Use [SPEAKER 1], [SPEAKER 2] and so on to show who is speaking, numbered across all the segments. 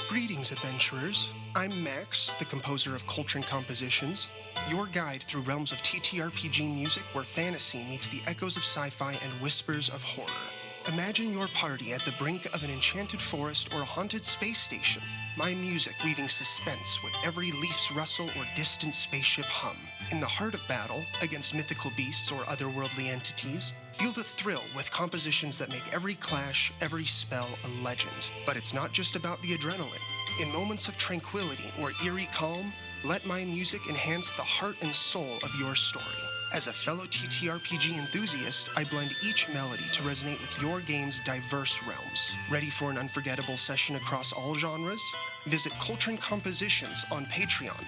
[SPEAKER 1] Greetings, adventurers. I'm Max, the composer of Coltrin compositions, your guide through realms of TTRPG music where fantasy meets the echoes of sci-fi and whispers of horror. Imagine your party at the brink of an enchanted forest or a haunted space station. My music weaving suspense with every leaf's rustle or distant spaceship hum. In the heart of battle, against mythical beasts or otherworldly entities, feel the thrill with compositions that make every clash, every spell a legend. But it's not just about the adrenaline. In moments of tranquility or eerie calm, let my music enhance the heart and soul of your story. As a fellow TTRPG enthusiast, I blend each melody to resonate with your game's diverse realms. Ready for an unforgettable session across all genres? Visit Coltrin Compositions on Patreon.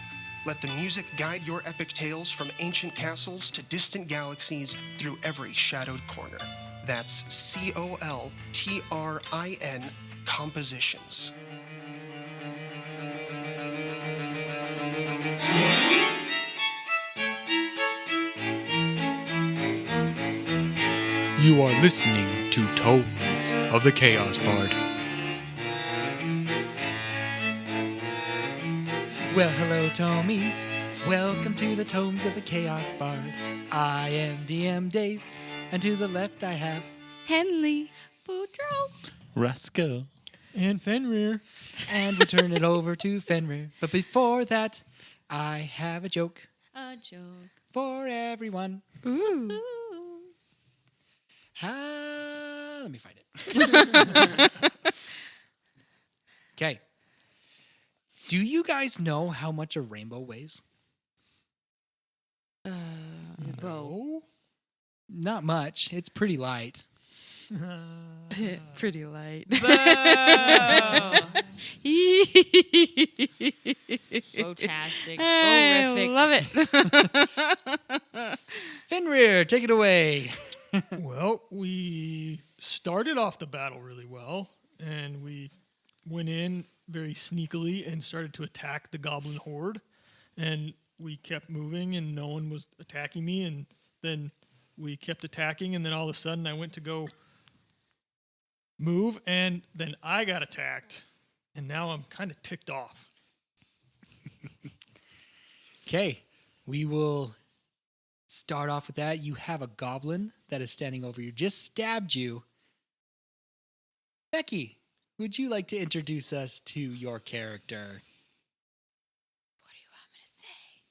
[SPEAKER 1] Let the music guide your epic tales from ancient castles to distant galaxies through every shadowed corner. That's Coltrin Compositions.
[SPEAKER 2] You are listening to Tomes of the Chaos Bard.
[SPEAKER 3] Well, hello, Tomies. Welcome to the Tomes of the Chaos Bard. I am DM Dave, and to the left I have
[SPEAKER 4] Henley, Boudreaux,
[SPEAKER 5] Roscoe,
[SPEAKER 6] and Fenrir.
[SPEAKER 3] and we turn it over to Fenrir. But before that, I have a joke
[SPEAKER 4] a joke.
[SPEAKER 3] for everyone.
[SPEAKER 4] Ooh.
[SPEAKER 3] Let me find it. Okay. Do you guys know how much a rainbow weighs?
[SPEAKER 4] Bow.
[SPEAKER 3] Not much. It's pretty light.
[SPEAKER 4] Pretty light.
[SPEAKER 7] Fantastic.
[SPEAKER 4] I
[SPEAKER 7] Horrific.
[SPEAKER 4] love it.
[SPEAKER 3] Fenrir, take it away.
[SPEAKER 6] Well, we started off the battle really well, and we went in very sneakily and started to attack the goblin horde. And we kept moving, and no one was attacking me. And then we kept attacking, and then all of a sudden I went to go move, and then I got attacked. And now I'm kind of ticked off.
[SPEAKER 3] Okay, we will start off with that. You have a goblin that is standing over you, just stabbed you. Becky, would you like to introduce us to your character?
[SPEAKER 7] What do you want me to say?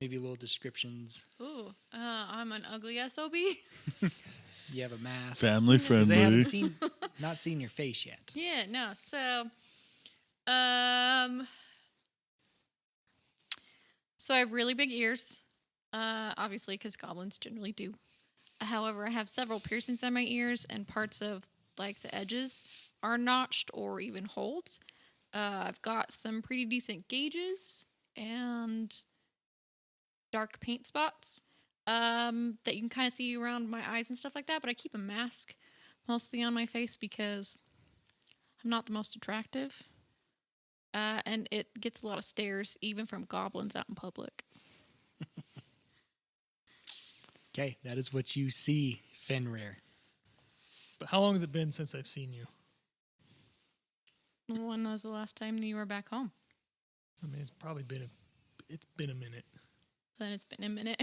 [SPEAKER 3] Maybe little descriptions.
[SPEAKER 7] Ooh, I'm an ugly SOB.
[SPEAKER 3] You have a mask.
[SPEAKER 5] family
[SPEAKER 3] 'Cause they haven't
[SPEAKER 5] friendly.
[SPEAKER 3] not seen your face yet.
[SPEAKER 7] Yeah, no. So I have really big ears, obviously, because goblins generally do. However, I have several piercings on my ears, and parts of like the edges are notched or even holes. I've got some pretty decent gauges and dark paint spots that you can kind of see around my eyes and stuff like that. But I keep a mask mostly on my face because I'm not the most attractive. And it gets a lot of stares, even from goblins out in public.
[SPEAKER 3] Okay, that is what you see, Fenrir.
[SPEAKER 6] But how long has it been since I've seen you?
[SPEAKER 7] When was the last time that you were back home?
[SPEAKER 6] I mean, it's been a minute.
[SPEAKER 7] Then it's been a minute.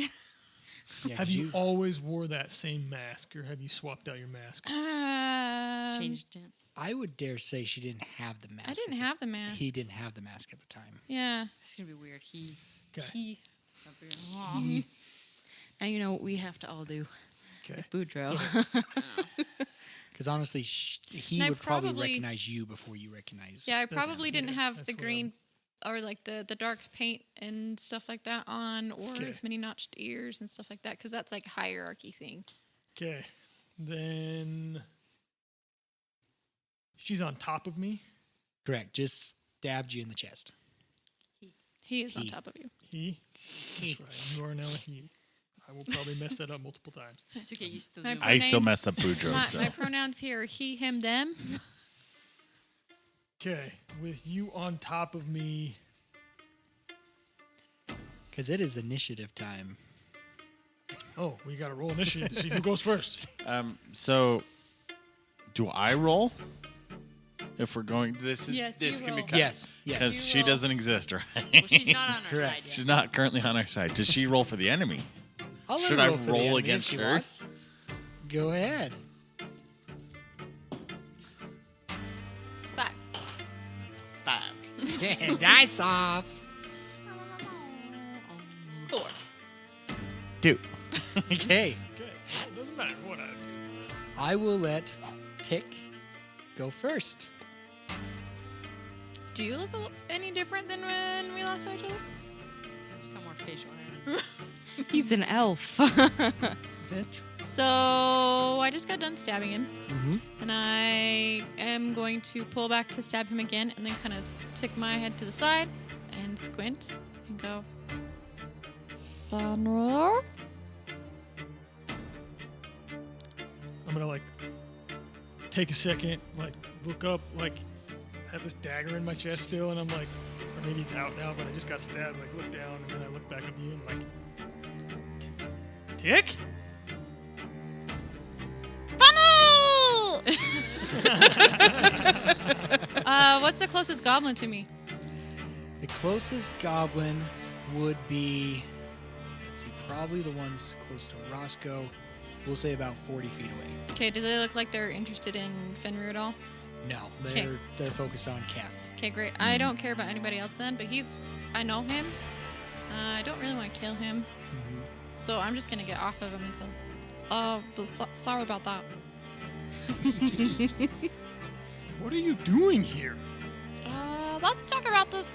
[SPEAKER 3] Yeah,
[SPEAKER 6] Have you always wore that same mask, or have you swapped out your mask?
[SPEAKER 7] Changed it.
[SPEAKER 3] I would dare say she didn't have the mask.
[SPEAKER 7] I didn't have the mask.
[SPEAKER 3] He didn't have the mask at the time.
[SPEAKER 7] Yeah.
[SPEAKER 4] This is going to be weird.
[SPEAKER 6] Okay.
[SPEAKER 4] Now you know what we have to all do.
[SPEAKER 6] Okay.
[SPEAKER 4] With Boudreaux.
[SPEAKER 3] Because honestly, he
[SPEAKER 7] And I
[SPEAKER 3] would probably
[SPEAKER 7] probably-
[SPEAKER 3] recognize you before you recognize.
[SPEAKER 7] Yeah, I probably didn't have
[SPEAKER 6] that's
[SPEAKER 7] the
[SPEAKER 6] what
[SPEAKER 7] green or like the dark paint and stuff like that on, or
[SPEAKER 6] Okay.
[SPEAKER 7] as many notched ears and stuff like that, because that's like a hierarchy thing.
[SPEAKER 6] Okay. Then she's on top of me.
[SPEAKER 3] Correct. Just stabbed you in the chest.
[SPEAKER 7] He is on
[SPEAKER 3] He.
[SPEAKER 7] top of you.
[SPEAKER 6] He. That's right. You are now a he. I will probably mess that up multiple times.
[SPEAKER 4] It's okay. You still
[SPEAKER 7] My
[SPEAKER 4] do.
[SPEAKER 5] I still
[SPEAKER 7] pronouns-
[SPEAKER 5] mess up Boudreaux,
[SPEAKER 7] My,
[SPEAKER 5] so.
[SPEAKER 7] my pronouns here are he, him, them.
[SPEAKER 6] Okay. With you on top of me.
[SPEAKER 3] Because it is initiative time.
[SPEAKER 6] Oh, we got to roll initiative to see who goes first.
[SPEAKER 5] So, do I roll? If we're going, this is
[SPEAKER 7] Yes,
[SPEAKER 5] this
[SPEAKER 7] you
[SPEAKER 5] can be
[SPEAKER 7] will.
[SPEAKER 5] cut.
[SPEAKER 3] Yes.
[SPEAKER 5] Because
[SPEAKER 7] You
[SPEAKER 5] she
[SPEAKER 7] will.
[SPEAKER 5] doesn't exist, right?
[SPEAKER 4] Well, she's not on our
[SPEAKER 3] Correct.
[SPEAKER 4] side yet.
[SPEAKER 5] She's not currently on our side. Does she roll for the enemy?
[SPEAKER 3] I'll let
[SPEAKER 5] Should
[SPEAKER 3] her
[SPEAKER 5] I
[SPEAKER 3] roll for the
[SPEAKER 5] roll
[SPEAKER 3] enemy if
[SPEAKER 5] against
[SPEAKER 3] she
[SPEAKER 5] her?
[SPEAKER 3] wants. Go ahead.
[SPEAKER 7] 5.
[SPEAKER 5] 5.
[SPEAKER 3] Dice off.
[SPEAKER 7] 4.
[SPEAKER 5] 2.
[SPEAKER 3] Okay.
[SPEAKER 6] Okay. Well, it doesn't matter what I do.
[SPEAKER 3] I will let Tick go first.
[SPEAKER 7] Do you look any different than when we last saw each other?
[SPEAKER 4] She's got more facial hair. He's an elf.
[SPEAKER 7] So I just got done stabbing him,
[SPEAKER 3] Mm-hmm.
[SPEAKER 7] and I am going to pull back to stab him again, and then kind of tick my head to the side and squint and go. Fenrir?
[SPEAKER 6] I'm gonna like take a second, like look up, like I have this dagger in my chest still, and I'm like, or maybe it's out now, but I just got stabbed. Like look down, and then I look back at you, and like, Tick?
[SPEAKER 7] Funnel! What's the closest goblin to me?
[SPEAKER 3] The closest goblin would be, let's see, probably the ones close to Roscoe. We'll say about 40 feet away.
[SPEAKER 7] Okay, do they look like they're interested in Fenrir at all?
[SPEAKER 3] No,
[SPEAKER 7] Okay.
[SPEAKER 3] they're focused on Kath.
[SPEAKER 7] Okay, great. I don't care about anybody else then, but I know him. I don't really want to kill him, so I'm just gonna get off of him and say, sorry about that.
[SPEAKER 6] What are you doing here?
[SPEAKER 7] Let's talk about this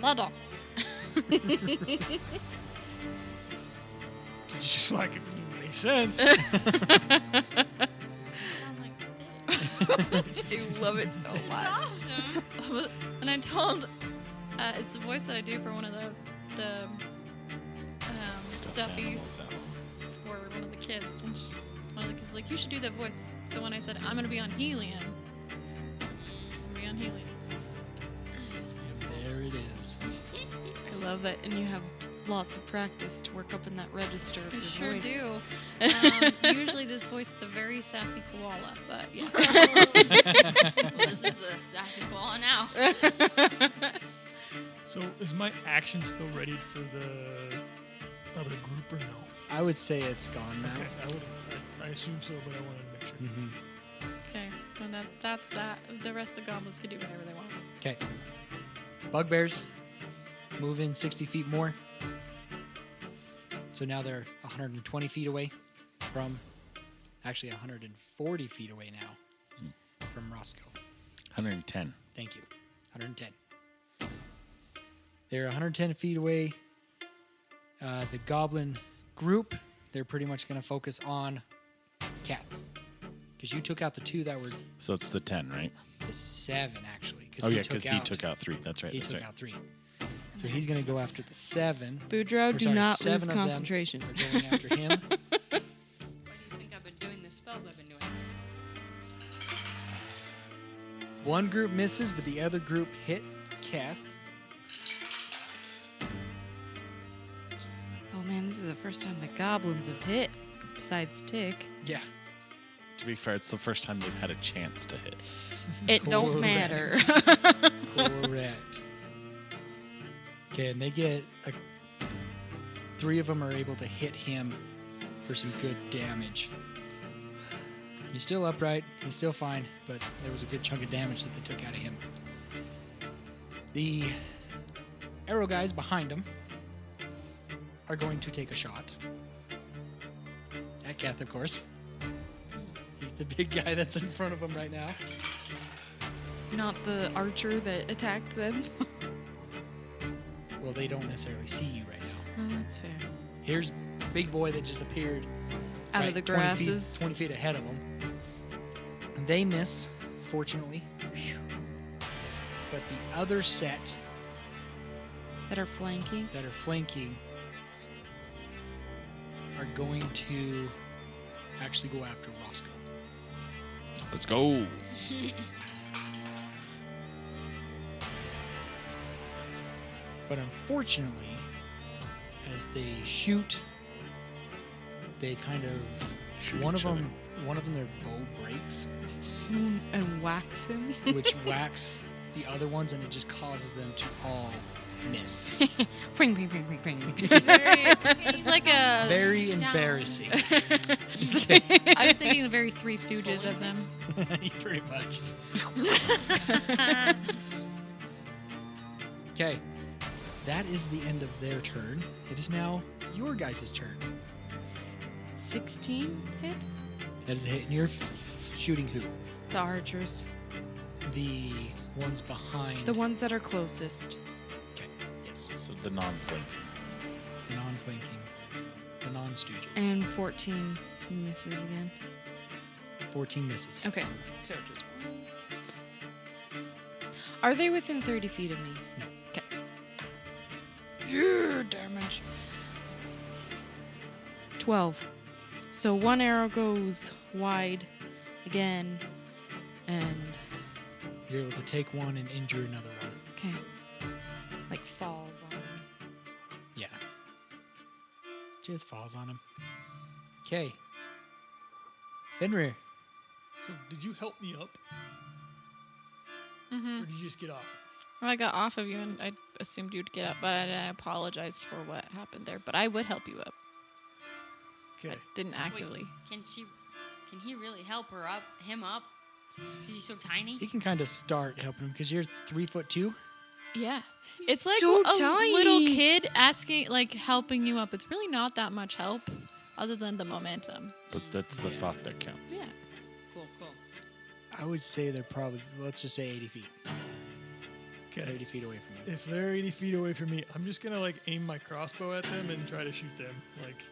[SPEAKER 7] later.
[SPEAKER 6] Just like it makes sense.
[SPEAKER 4] Sound like I love it so much.
[SPEAKER 7] And I told, it's the voice that I do for one of the stuffies for one of the kids. And one of the kids was like, you should do that voice. So when I said, I'm going to be on Helium, I'm going to be on Helium.
[SPEAKER 3] There it is.
[SPEAKER 4] I love it, and you have lots of practice to work up in that register of
[SPEAKER 7] I
[SPEAKER 4] your
[SPEAKER 7] sure
[SPEAKER 4] voice.
[SPEAKER 7] do. Usually this voice is a very sassy koala, but yeah.
[SPEAKER 4] Well, this is a sassy koala now.
[SPEAKER 6] So is my action still ready for the other group or no?
[SPEAKER 3] I would say it's gone now.
[SPEAKER 6] Okay, I assume so, but I wanted to make sure.
[SPEAKER 3] Mm-hmm.
[SPEAKER 7] Okay, well that's that. The rest of the goblins can do whatever they want.
[SPEAKER 3] Okay. Bugbears move in 60 feet more. So now they're 120 feet away from, actually 140 feet away now from Roscoe.
[SPEAKER 5] 110.
[SPEAKER 3] Thank you. 110. They're 110 feet away. The goblin group, they're pretty much going to focus on Cat. Because you took out the 2 that were
[SPEAKER 5] So it's the 10, right?
[SPEAKER 3] the 7, actually.
[SPEAKER 5] Oh, yeah, because he took out 3. That's right.
[SPEAKER 3] He
[SPEAKER 5] That's
[SPEAKER 3] took
[SPEAKER 5] right.
[SPEAKER 3] out 3. So he's going to go after the 7.
[SPEAKER 4] Boudreaux,
[SPEAKER 3] Or
[SPEAKER 4] do
[SPEAKER 3] sorry,
[SPEAKER 4] not
[SPEAKER 3] 7
[SPEAKER 4] lose
[SPEAKER 3] of them
[SPEAKER 4] concentration.
[SPEAKER 3] are going after him.
[SPEAKER 4] Why do you think I've been doing the spells I've been doing?
[SPEAKER 3] One group misses, but the other group hit Kath.
[SPEAKER 4] Oh man, this is the first time the goblins have hit, besides Tick.
[SPEAKER 3] Yeah.
[SPEAKER 5] To be fair, it's the first time they've had a chance to hit.
[SPEAKER 4] It don't
[SPEAKER 3] Correct.
[SPEAKER 4] matter.
[SPEAKER 3] Correct. Okay, and they get 3 of them are able to hit him for some good damage. He's still upright. He's still fine, but there was a good chunk of damage that they took out of him. The arrow guys behind him are going to take a shot at Kath, of course. He's the big guy that's in front of him right now.
[SPEAKER 4] Not the archer that attacked them.
[SPEAKER 3] Well, they don't necessarily see you right now.
[SPEAKER 4] Oh, that's fair.
[SPEAKER 3] Here's big boy that just appeared
[SPEAKER 4] Out
[SPEAKER 3] right
[SPEAKER 4] of the
[SPEAKER 3] 20 feet-
[SPEAKER 4] grasses.
[SPEAKER 3] 20 feet ahead of them. They miss, fortunately. But the other set
[SPEAKER 4] That are flanking.
[SPEAKER 3] that are flanking are going to actually go after Roscoe.
[SPEAKER 5] Let's go.
[SPEAKER 3] But unfortunately, as they shoot, they kind of
[SPEAKER 5] Shoot
[SPEAKER 3] one
[SPEAKER 5] each
[SPEAKER 3] of
[SPEAKER 5] other.
[SPEAKER 3] them one of them, their bow breaks,
[SPEAKER 4] And wax him.
[SPEAKER 3] which whacks the other ones, and it just causes them to all miss.
[SPEAKER 4] Pring, pring, pring, pring, pring.
[SPEAKER 7] It's like a.
[SPEAKER 3] Very embarrassing.
[SPEAKER 7] I was thinking the very Three Stooges of them.
[SPEAKER 3] Pretty much. Okay. That is the end of their turn. It is now your guys' turn.
[SPEAKER 4] 16 hit?
[SPEAKER 3] That is a hit. And you're shooting who?
[SPEAKER 4] The archers.
[SPEAKER 3] The ones behind.
[SPEAKER 4] The ones that are closest.
[SPEAKER 3] Okay. Yes.
[SPEAKER 5] So the non-flank.
[SPEAKER 3] The non-flanking. The non-stooges.
[SPEAKER 4] And 14 misses again.
[SPEAKER 3] 14 misses.
[SPEAKER 4] Okay.
[SPEAKER 3] Yes.
[SPEAKER 4] So just one. Are they within 30 feet of me?
[SPEAKER 3] No.
[SPEAKER 4] Okay. Yeah, damage. 12. So one arrow goes wide again, and
[SPEAKER 3] You're able to take one and injure another one.
[SPEAKER 4] okay, like falls on him.
[SPEAKER 3] Yeah. Just falls on him. Okay. Fenrir.
[SPEAKER 6] So did you help me up,
[SPEAKER 7] Mm-hmm.
[SPEAKER 6] or did you just get off?
[SPEAKER 7] Well, I got off of you, and I assumed you'd get up, but I apologized for what happened there. But I would help you up.
[SPEAKER 6] Okay.
[SPEAKER 7] I didn't actively.
[SPEAKER 8] Can he really help him up? Because he's so tiny?
[SPEAKER 3] You can kind of start helping him because you're 3'2".
[SPEAKER 7] Yeah.
[SPEAKER 4] He's
[SPEAKER 7] It's like
[SPEAKER 4] so
[SPEAKER 7] a
[SPEAKER 4] tiny.
[SPEAKER 7] little kid asking, like, helping you up. It's really not that much help other than the momentum.
[SPEAKER 5] But that's the thought that counts.
[SPEAKER 7] Yeah.
[SPEAKER 8] Cool.
[SPEAKER 3] I would say they're probably, let's just say 80 feet.
[SPEAKER 6] Okay.
[SPEAKER 3] 80 feet away from you.
[SPEAKER 6] If they're 80 feet away from me, I'm just gonna like aim my crossbow at them and try to shoot them. Like,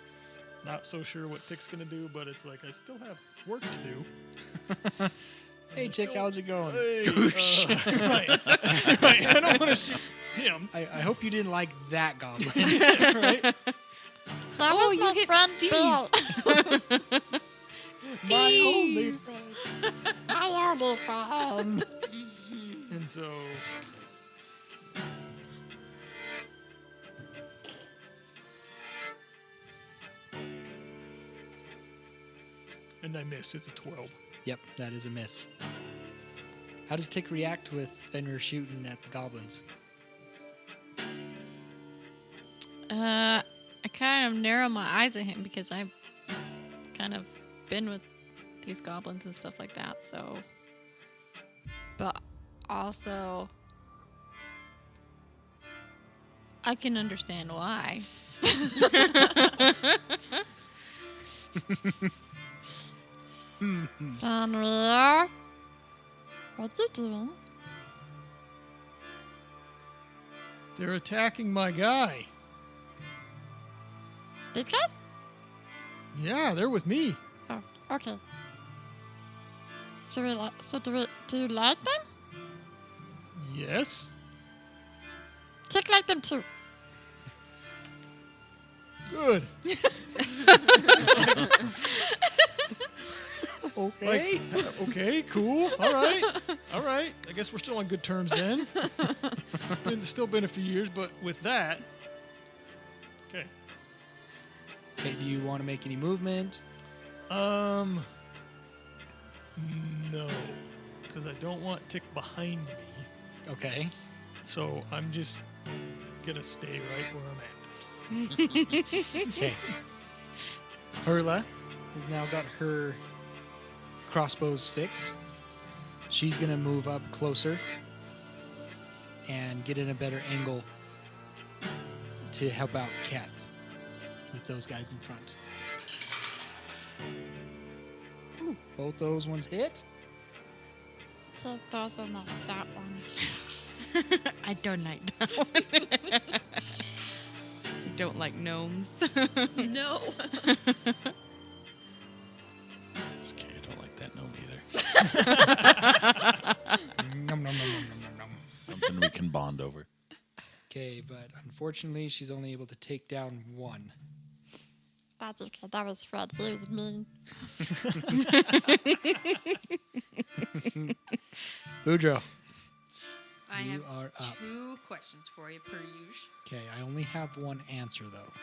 [SPEAKER 6] not so sure what Tick's gonna do, but it's like I still have work to do.
[SPEAKER 3] Hey, Tick, how's it going?
[SPEAKER 6] Hey, right. I don't want to shoot him.
[SPEAKER 3] I hope you didn't like that goblin.
[SPEAKER 6] Right?
[SPEAKER 7] That
[SPEAKER 4] Oh,
[SPEAKER 7] was
[SPEAKER 4] you
[SPEAKER 7] my
[SPEAKER 4] hit
[SPEAKER 7] friend
[SPEAKER 4] Steve.
[SPEAKER 7] Bill.
[SPEAKER 3] My only friend. My only friend.
[SPEAKER 6] And so. And I miss. It's a 12.
[SPEAKER 3] Yep, that is a miss. How does Tick react with Fenrir shooting at the goblins?
[SPEAKER 7] I kind of narrow my eyes at him because I've kind of been with these goblins and stuff like that, so. But also, I can understand why. Fenrir, what's it doing?
[SPEAKER 6] They're attacking my guy.
[SPEAKER 7] These guys?
[SPEAKER 6] Yeah, they're with me.
[SPEAKER 7] Oh, okay. Do you like them?
[SPEAKER 6] Yes.
[SPEAKER 7] Tick like them too.
[SPEAKER 6] Good.
[SPEAKER 3] Okay.
[SPEAKER 6] Okay, cool. All right. All right. I guess we're still on good terms then. Still been a few years, but with that. Okay.
[SPEAKER 3] Okay, do you want to make any movement?
[SPEAKER 6] No. Because I don't want Tick behind me.
[SPEAKER 3] Okay.
[SPEAKER 6] So I'm just going to stay right where I'm at.
[SPEAKER 3] Okay. Herla has now got her crossbows fixed. She's going to move up closer and get in a better angle to help out Keth with those guys in front. Ooh, both those ones hit.
[SPEAKER 7] So those are not that one.
[SPEAKER 4] I don't like that one. I don't like gnomes.
[SPEAKER 7] No.
[SPEAKER 5] It's okay. I don't like that gnome either.
[SPEAKER 3] Nom, nom, nom, nom, nom, nom.
[SPEAKER 5] Something we can bond over.
[SPEAKER 3] Okay, but unfortunately, she's only able to take down one.
[SPEAKER 7] That's okay. That was Fred. He was mean.
[SPEAKER 3] Boudreaux.
[SPEAKER 8] I
[SPEAKER 3] You
[SPEAKER 8] have
[SPEAKER 3] are up.
[SPEAKER 8] 2 questions for you per usual.
[SPEAKER 3] Okay, I only have one answer though.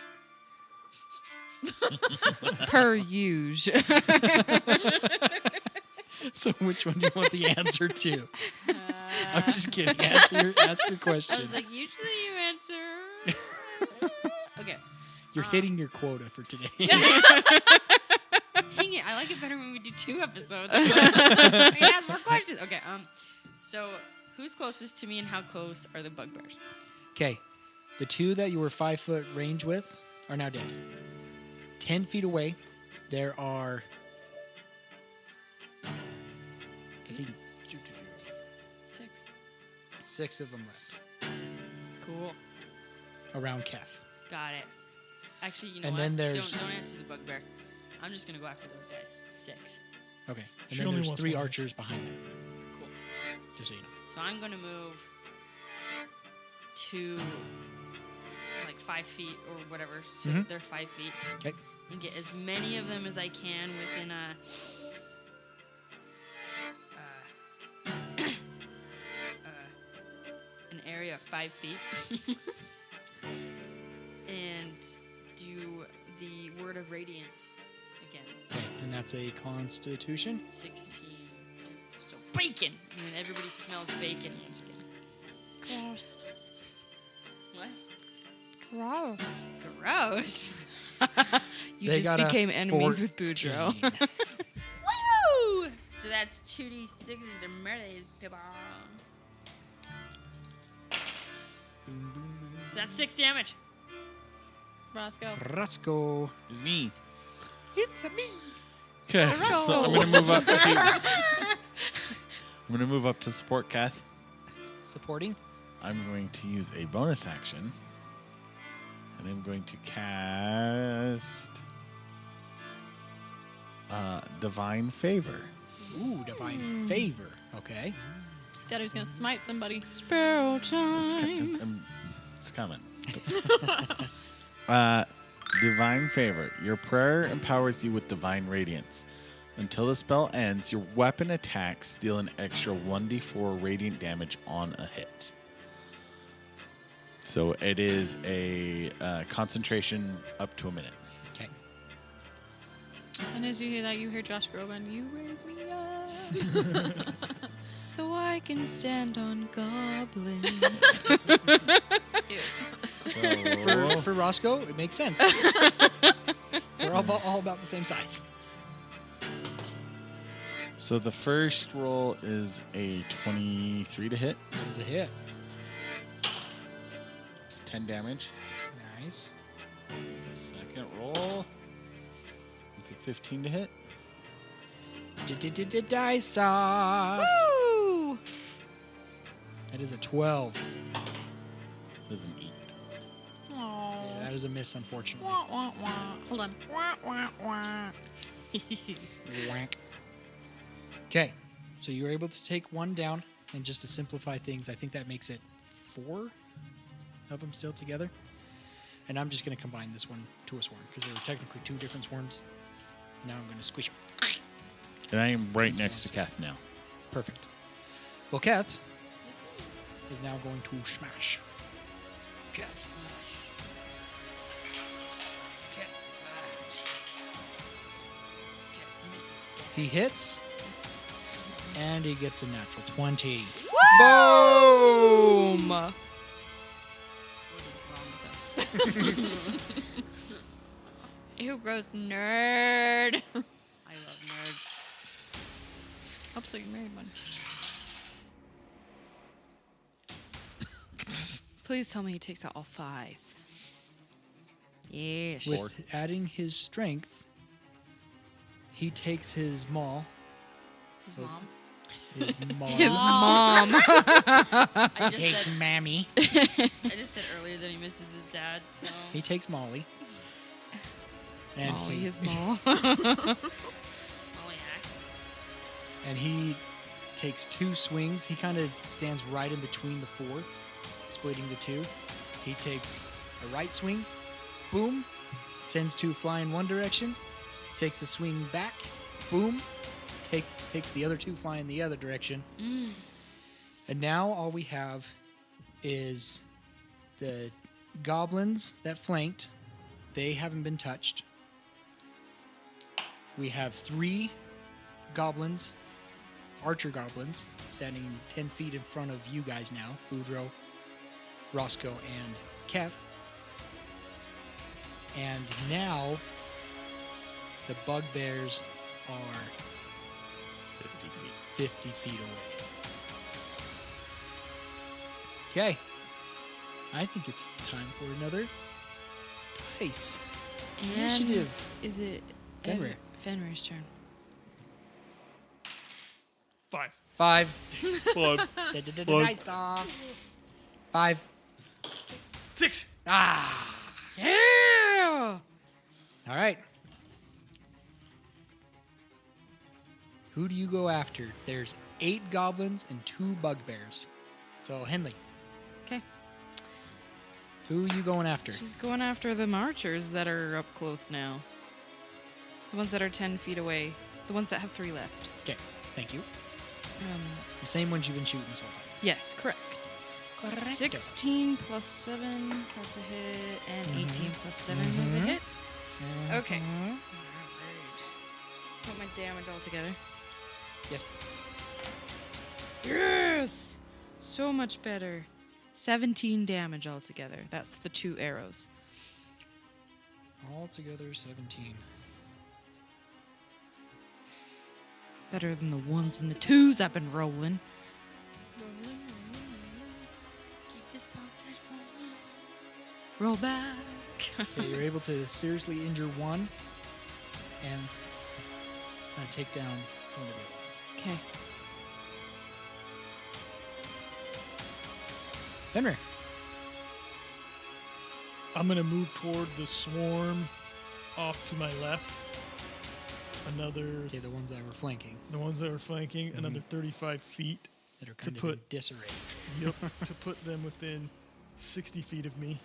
[SPEAKER 4] Per usual.
[SPEAKER 3] So which one do you want the answer to? I'm just kidding. Ask your
[SPEAKER 8] I
[SPEAKER 3] question.
[SPEAKER 8] was like, usually you answer. Okay.
[SPEAKER 3] You're hitting your quota for today.
[SPEAKER 8] Dang it! I like it better when we do 2 episodes. We can ask more questions. Okay. So who's closest to me, and how close are the bugbears?
[SPEAKER 3] Okay. The 2 that you were 5 foot range with are now dead. 10 feet away, there are. I think
[SPEAKER 7] 6.
[SPEAKER 3] 6 of them left
[SPEAKER 8] Cool.
[SPEAKER 3] around Keth.
[SPEAKER 8] Got it. Actually, you know
[SPEAKER 3] And
[SPEAKER 8] what?
[SPEAKER 3] then there's-
[SPEAKER 8] Don't answer the bugbear. I'm just gonna go after those guys. 6.
[SPEAKER 3] Okay. And
[SPEAKER 6] She
[SPEAKER 3] then
[SPEAKER 6] only
[SPEAKER 3] there's
[SPEAKER 6] wants
[SPEAKER 3] 3
[SPEAKER 6] one.
[SPEAKER 3] archers behind them.
[SPEAKER 8] Cool.
[SPEAKER 3] Just so you know.
[SPEAKER 8] So I'm gonna move to like 5 feet or whatever. So
[SPEAKER 3] Mhm.
[SPEAKER 8] they're 5 feet.
[SPEAKER 3] Okay.
[SPEAKER 8] And get as many of them as I can within an area of 5 feet. And do the word of radiance again.
[SPEAKER 3] Okay. And that's a constitution.
[SPEAKER 8] 16. So bacon! And then everybody smells bacon once again.
[SPEAKER 7] Gross.
[SPEAKER 8] What?
[SPEAKER 7] Gross.
[SPEAKER 8] Gross.
[SPEAKER 4] You
[SPEAKER 3] They
[SPEAKER 4] just
[SPEAKER 3] got a
[SPEAKER 4] became enemies with
[SPEAKER 3] 14.
[SPEAKER 4] Boudreaux.
[SPEAKER 8] Woo! So that's 2d6s to murder these people. So that's 6 damage.
[SPEAKER 7] Roscoe.
[SPEAKER 3] Roscoe.
[SPEAKER 5] It's me.
[SPEAKER 3] It's a me.
[SPEAKER 5] Okay, so I'm gonna move up to. I'm gonna move up to support Kath.
[SPEAKER 3] Supporting.
[SPEAKER 5] I'm going to use a bonus action, and I'm going to cast Divine Favor.
[SPEAKER 3] Ooh, divine favor. Okay.
[SPEAKER 7] Thought he was gonna smite somebody.
[SPEAKER 4] Sparrow
[SPEAKER 5] It's,
[SPEAKER 4] time.
[SPEAKER 5] it's coming. Divine Favor. Your prayer empowers you with divine radiance. Until the spell ends, your weapon attacks deal an extra 1d4 radiant damage on a hit. So it is a concentration up to a minute.
[SPEAKER 3] Okay.
[SPEAKER 7] And as you hear that, you hear Josh Groban. You raise me up.
[SPEAKER 4] So I can stand on goblins.
[SPEAKER 7] Ew.
[SPEAKER 5] So
[SPEAKER 3] For Roscoe, it makes sense. They're all about the same size.
[SPEAKER 5] So the first roll is a 23 to hit.
[SPEAKER 3] That is a hit.
[SPEAKER 5] It's 10 damage.
[SPEAKER 3] Nice.
[SPEAKER 5] The second roll is a 15 to hit.
[SPEAKER 3] Dice off.
[SPEAKER 7] Woo!
[SPEAKER 3] That is a 12.
[SPEAKER 5] Doesn't eat.
[SPEAKER 7] Aw.
[SPEAKER 3] Yeah, that is a miss, unfortunately.
[SPEAKER 7] Wah, wah, wah. Hold on. Wah, wah, wah.
[SPEAKER 3] Wank. Okay, so you were able to take 1 down, and just to simplify things, I think that makes it 4 of them still together. And I'm just going to combine this one to a swarm, because they were technically 2 different swarms. Now I'm going to squish them.
[SPEAKER 5] And I am right next to Kath now.
[SPEAKER 3] Perfect. Well, Kath is now going to smash. Kath. He hits, and he gets a natural 20.
[SPEAKER 4] Boom!
[SPEAKER 7] Ew, gross nerd.
[SPEAKER 8] I love nerds.
[SPEAKER 7] Hope so you married one.
[SPEAKER 4] Please tell me he takes out all 5. Yes.
[SPEAKER 3] With adding his strength, he takes his maul.
[SPEAKER 8] His
[SPEAKER 3] So it's-
[SPEAKER 8] mom.
[SPEAKER 3] His maul.
[SPEAKER 4] His mom.
[SPEAKER 8] I just,
[SPEAKER 3] takes
[SPEAKER 8] said,
[SPEAKER 3] Mammy.
[SPEAKER 8] I just said earlier that he misses his dad, so.
[SPEAKER 3] He takes Molly. And
[SPEAKER 4] Molly,
[SPEAKER 3] he,
[SPEAKER 4] his mom.
[SPEAKER 8] Molly acts.
[SPEAKER 3] and he takes 2 swings. He kind of stands right in between the 4, splitting the 2. He takes a right swing, boom, sends 2 flying one direction, takes a swing back, boom, takes the other 2 flying the other direction. And now all we have is the goblins that flanked. They haven't been touched. we have 3 goblins, archer goblins, standing 10 feet in front of you guys now. Boudreaux, Roscoe, and Kev. And now the bugbears are
[SPEAKER 5] 50 feet.
[SPEAKER 3] 50 feet away. Okay. I think it's time for another dice. Initiative.
[SPEAKER 4] Is it
[SPEAKER 3] Fenrir.
[SPEAKER 4] Fenrir's turn?
[SPEAKER 6] 5.
[SPEAKER 3] 5.
[SPEAKER 2] Plug.
[SPEAKER 3] Dice off. 5.
[SPEAKER 6] 6.
[SPEAKER 3] Ah.
[SPEAKER 4] Yeah!
[SPEAKER 3] All right. Who do you go after? There's 8 goblins and 2 bugbears. So, Henley,
[SPEAKER 4] Okay.
[SPEAKER 3] who are you going after?
[SPEAKER 4] She's going after the marchers that are up close now. The ones that are 10 feet away. The ones that have 3 left.
[SPEAKER 3] Okay, thank you.
[SPEAKER 4] Let's
[SPEAKER 3] The same ones you've been shooting this whole time.
[SPEAKER 4] Yes, correct.
[SPEAKER 3] Correcto.
[SPEAKER 4] 16 plus 7, that's a hit, and 18 plus 7 is a
[SPEAKER 3] Mhm.
[SPEAKER 4] hit. Okay.
[SPEAKER 3] Mhm.
[SPEAKER 4] Put my damage all together.
[SPEAKER 3] Yes, please.
[SPEAKER 4] Yes! So much better. 17 damage altogether. That's the 2 arrows.
[SPEAKER 3] Altogether 17.
[SPEAKER 4] Better than the 1s and the 2s I've been rolling.
[SPEAKER 8] Keep this podcast rolling.
[SPEAKER 4] Roll back.
[SPEAKER 3] Okay, you're able to seriously injure one and take down one of the other ones.
[SPEAKER 4] Okay.
[SPEAKER 3] Henry.
[SPEAKER 6] I'm going to move toward the swarm off to my left. Another,
[SPEAKER 3] Okay, the ones that were flanking
[SPEAKER 6] the ones that are flanking,
[SPEAKER 3] Mm-hmm.
[SPEAKER 6] another 35 feet.
[SPEAKER 3] that are
[SPEAKER 6] To
[SPEAKER 3] kind of in
[SPEAKER 6] put-
[SPEAKER 3] disarray.
[SPEAKER 6] Yep, to put them within 60 feet of me.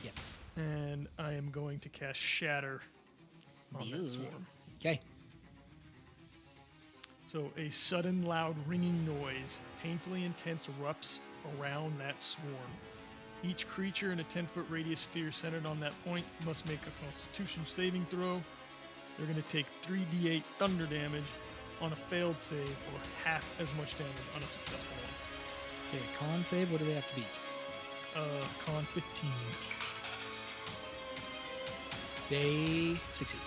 [SPEAKER 3] Yes.
[SPEAKER 6] And I am going to cast Shatter on
[SPEAKER 3] Yeah.
[SPEAKER 6] that swarm.
[SPEAKER 3] Okay.
[SPEAKER 6] So a sudden loud ringing noise, painfully intense, erupts around that swarm. Each creature in a 10-foot radius sphere centered on that point must make a Constitution saving throw. They're going to take 3d8 thunder damage on a failed save, or half as much damage on a successful one.
[SPEAKER 3] Okay, con save, what do they have to beat?
[SPEAKER 6] Con 15.
[SPEAKER 3] They succeed.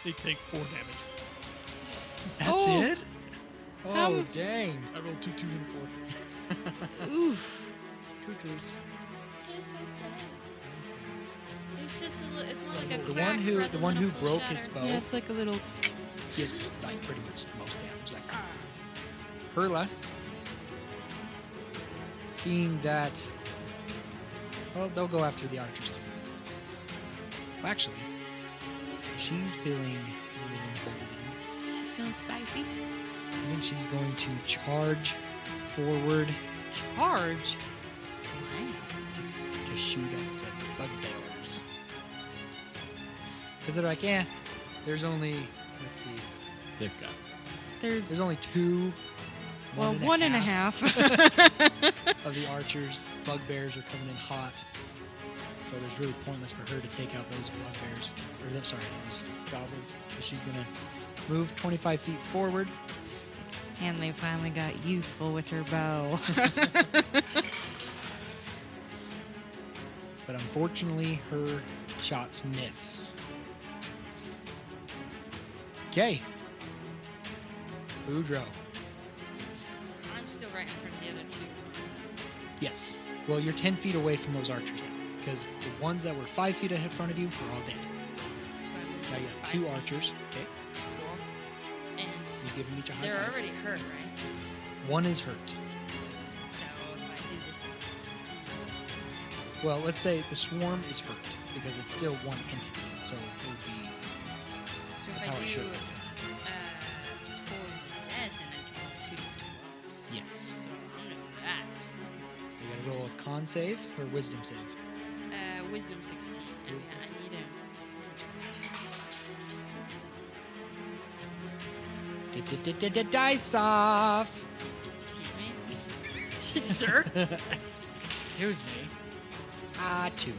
[SPEAKER 6] They take 4 damage.
[SPEAKER 3] That's
[SPEAKER 4] Oh.
[SPEAKER 3] it?
[SPEAKER 4] How-
[SPEAKER 3] Oh, dang.
[SPEAKER 6] I rolled 2 2s and a 4.
[SPEAKER 4] Oof.
[SPEAKER 3] 2 twos.
[SPEAKER 7] It's so sad. It's just a little, it's more like a
[SPEAKER 3] The
[SPEAKER 7] crack
[SPEAKER 3] one who
[SPEAKER 7] rather
[SPEAKER 3] the one
[SPEAKER 7] than a
[SPEAKER 3] who
[SPEAKER 7] full
[SPEAKER 3] broke
[SPEAKER 7] shatter.
[SPEAKER 3] its bow
[SPEAKER 4] Yeah, it's like a little.
[SPEAKER 3] gets like pretty much the most damage. Like Herla, seeing that, well, they'll go after the archers too. Well, actually, she's feeling a little emboldened.
[SPEAKER 7] She's feeling spicy.
[SPEAKER 3] I think she's going to charge forward
[SPEAKER 4] Charge.
[SPEAKER 3] to shoot at the bugbears. Because they're like, yeah, there's only, let's see,
[SPEAKER 5] They've got.
[SPEAKER 3] there's only 2.
[SPEAKER 4] Well, one and a half.
[SPEAKER 3] Of the archers. Bugbears are coming in hot. So there's really pointless for her to take out those bugbears. Or, sorry, those goblins. So she's going to move 25 feet forward.
[SPEAKER 4] And they finally got useful with her bow.
[SPEAKER 3] But unfortunately, her shots miss. Okay. Boudreaux.
[SPEAKER 8] I'm still right in front of the other 2.
[SPEAKER 3] Yes. Well, you're 10 feet away from those archers now. Because the ones that were 5 feet in front of you are all dead.
[SPEAKER 8] So I moved
[SPEAKER 3] Now you have 2 archers. Okay.
[SPEAKER 8] And
[SPEAKER 3] You give them each a high
[SPEAKER 8] they're
[SPEAKER 3] five.
[SPEAKER 8] already hurt, right?
[SPEAKER 3] One is hurt.
[SPEAKER 8] So if I do this,
[SPEAKER 3] Well, let's say the swarm is hurt because it's still one entity. So it would be.
[SPEAKER 8] so
[SPEAKER 3] That's
[SPEAKER 8] if
[SPEAKER 3] how
[SPEAKER 8] I
[SPEAKER 3] it
[SPEAKER 8] do
[SPEAKER 3] should.
[SPEAKER 8] totally dead, then I can do 2 plus.
[SPEAKER 3] Yes.
[SPEAKER 8] So I'm gonna do that.
[SPEAKER 3] You gotta roll a con save or wisdom save.
[SPEAKER 8] Wisdom 16. And
[SPEAKER 3] Wisdom
[SPEAKER 8] I
[SPEAKER 3] 16.
[SPEAKER 8] need
[SPEAKER 3] Dice off.
[SPEAKER 8] excuse me.
[SPEAKER 4] Sir?
[SPEAKER 3] Excuse me. 2.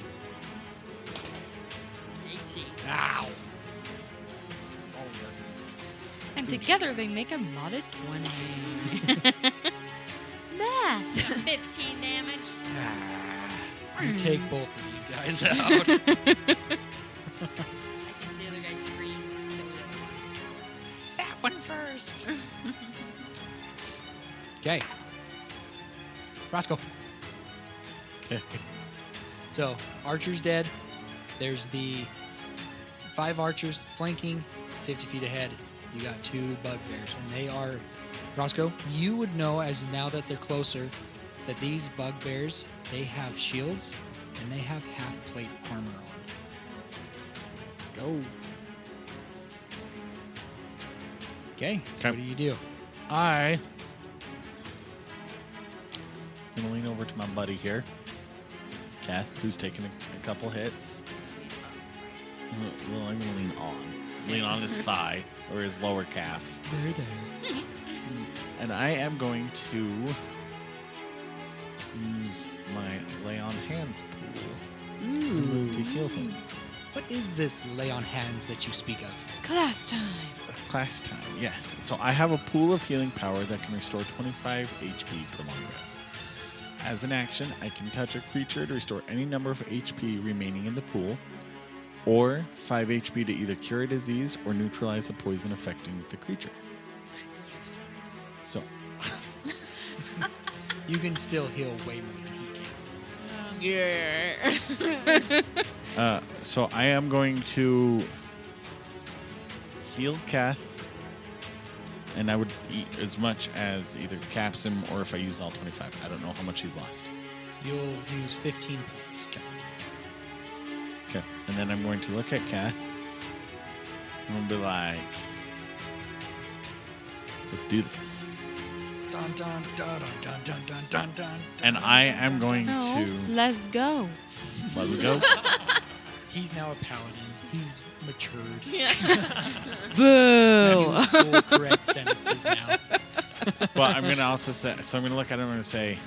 [SPEAKER 3] Ow.
[SPEAKER 4] And together they make a modded 20.
[SPEAKER 7] Math.
[SPEAKER 8] 15 damage.
[SPEAKER 3] You take both of these guys out.
[SPEAKER 8] I think the other guy screams, kill it.
[SPEAKER 3] That one first. Okay. Roscoe.
[SPEAKER 5] Okay.
[SPEAKER 3] So, Archer's dead. There's the 5 archers flanking, 50 feet ahead. You got 2 bugbears, and they are... Roscoe, you would know, as now that they're closer, that these bugbears, they have shields, and they have half-plate armor on.
[SPEAKER 5] Let's go.
[SPEAKER 3] Okay,
[SPEAKER 5] Okay.
[SPEAKER 3] what do you do?
[SPEAKER 5] I'm going to lean over to my buddy here, Kath, who's taking a couple hits. Well, I'm going to lean on. Lean on his thigh, or his lower calf.
[SPEAKER 3] There.
[SPEAKER 5] And I am going to use my lay on hands pool to heal him.
[SPEAKER 3] What is this lay on hands that you speak of?
[SPEAKER 4] Class time.
[SPEAKER 5] Class time, yes. So I have a pool of healing power that can restore 25 HP per long rest. As an action, I can touch a creature to restore any number of HP remaining in the pool, or 5 HP to either cure a disease or neutralize a poison affecting the creature. So,
[SPEAKER 3] You can still heal way more than he can.
[SPEAKER 4] Yeah.
[SPEAKER 5] so I am going to heal Kath, and I would eat as much as either caps him or if I use all 25. I don't know how much he's lost.
[SPEAKER 3] You'll use 15 points.
[SPEAKER 5] Okay, and then I'm going to look at Kath. I'm going to be like, let's do this.
[SPEAKER 3] Dun, dun, dun, dun, dun, dun, dun, dun,
[SPEAKER 5] And I am going
[SPEAKER 4] No,
[SPEAKER 5] to...
[SPEAKER 4] let's go.
[SPEAKER 5] Let's go.
[SPEAKER 3] He's now a paladin. He's matured.
[SPEAKER 4] Boo.
[SPEAKER 3] Now he full correct sentences now.
[SPEAKER 5] Well, I'm going to also say... So I'm going to look at him and I'm going to say,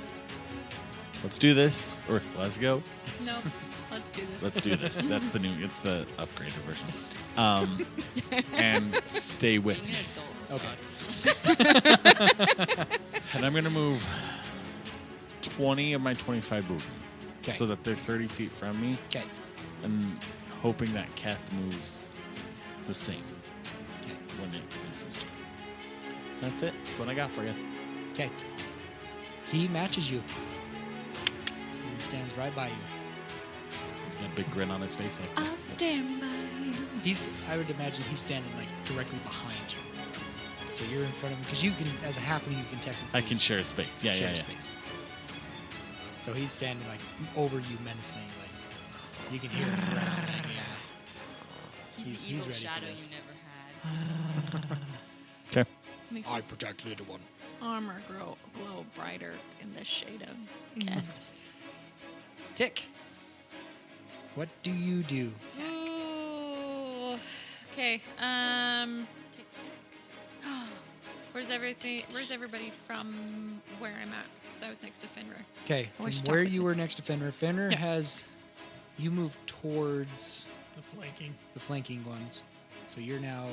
[SPEAKER 5] let's do this, or let's go.
[SPEAKER 7] No, let's do this.
[SPEAKER 5] Let's do this. That's the new... It's the upgraded version. And stay with
[SPEAKER 8] Being
[SPEAKER 5] me.
[SPEAKER 8] an adult
[SPEAKER 3] Okay.
[SPEAKER 8] sucks.
[SPEAKER 5] And I'm going to move 20 of my 25 movement.
[SPEAKER 3] Okay.
[SPEAKER 5] So that they're 30 feet from me.
[SPEAKER 3] Okay.
[SPEAKER 5] And hoping that Kath moves the same
[SPEAKER 3] Okay.
[SPEAKER 5] when it is his turn. That's it. That's what I got for you.
[SPEAKER 3] Okay. He matches you. He stands right by you.
[SPEAKER 5] He's got a big grin on his face like
[SPEAKER 4] I'll
[SPEAKER 5] this.
[SPEAKER 4] stand by you.
[SPEAKER 3] I would imagine he's standing like directly behind you. So you're in front of him because you can, as a halfling, you can technically
[SPEAKER 5] I can share space. Yeah,
[SPEAKER 3] share
[SPEAKER 5] yeah, yeah.
[SPEAKER 3] space. So he's standing like over you menacingly. Like you can hear him growling. Yeah.
[SPEAKER 8] He's the
[SPEAKER 3] He's
[SPEAKER 8] evil
[SPEAKER 3] ready for
[SPEAKER 8] shadow
[SPEAKER 3] this.
[SPEAKER 8] you never had.
[SPEAKER 5] Okay.
[SPEAKER 7] Makes
[SPEAKER 3] I
[SPEAKER 7] his
[SPEAKER 3] protect little one.
[SPEAKER 7] armor glow brighter in the shade of Keth.
[SPEAKER 3] Tick. What do you do?
[SPEAKER 7] Ooh. Okay. Where's everybody from where I'm at? So I was next to Fenrir.
[SPEAKER 3] Okay,
[SPEAKER 7] I
[SPEAKER 3] from
[SPEAKER 7] wish to talk
[SPEAKER 3] where
[SPEAKER 7] with
[SPEAKER 3] you
[SPEAKER 7] this.
[SPEAKER 3] were next to Fenrir. Fenrir
[SPEAKER 7] Yeah.
[SPEAKER 3] has you moved towards
[SPEAKER 6] The flanking.
[SPEAKER 3] the flanking ones. So you're now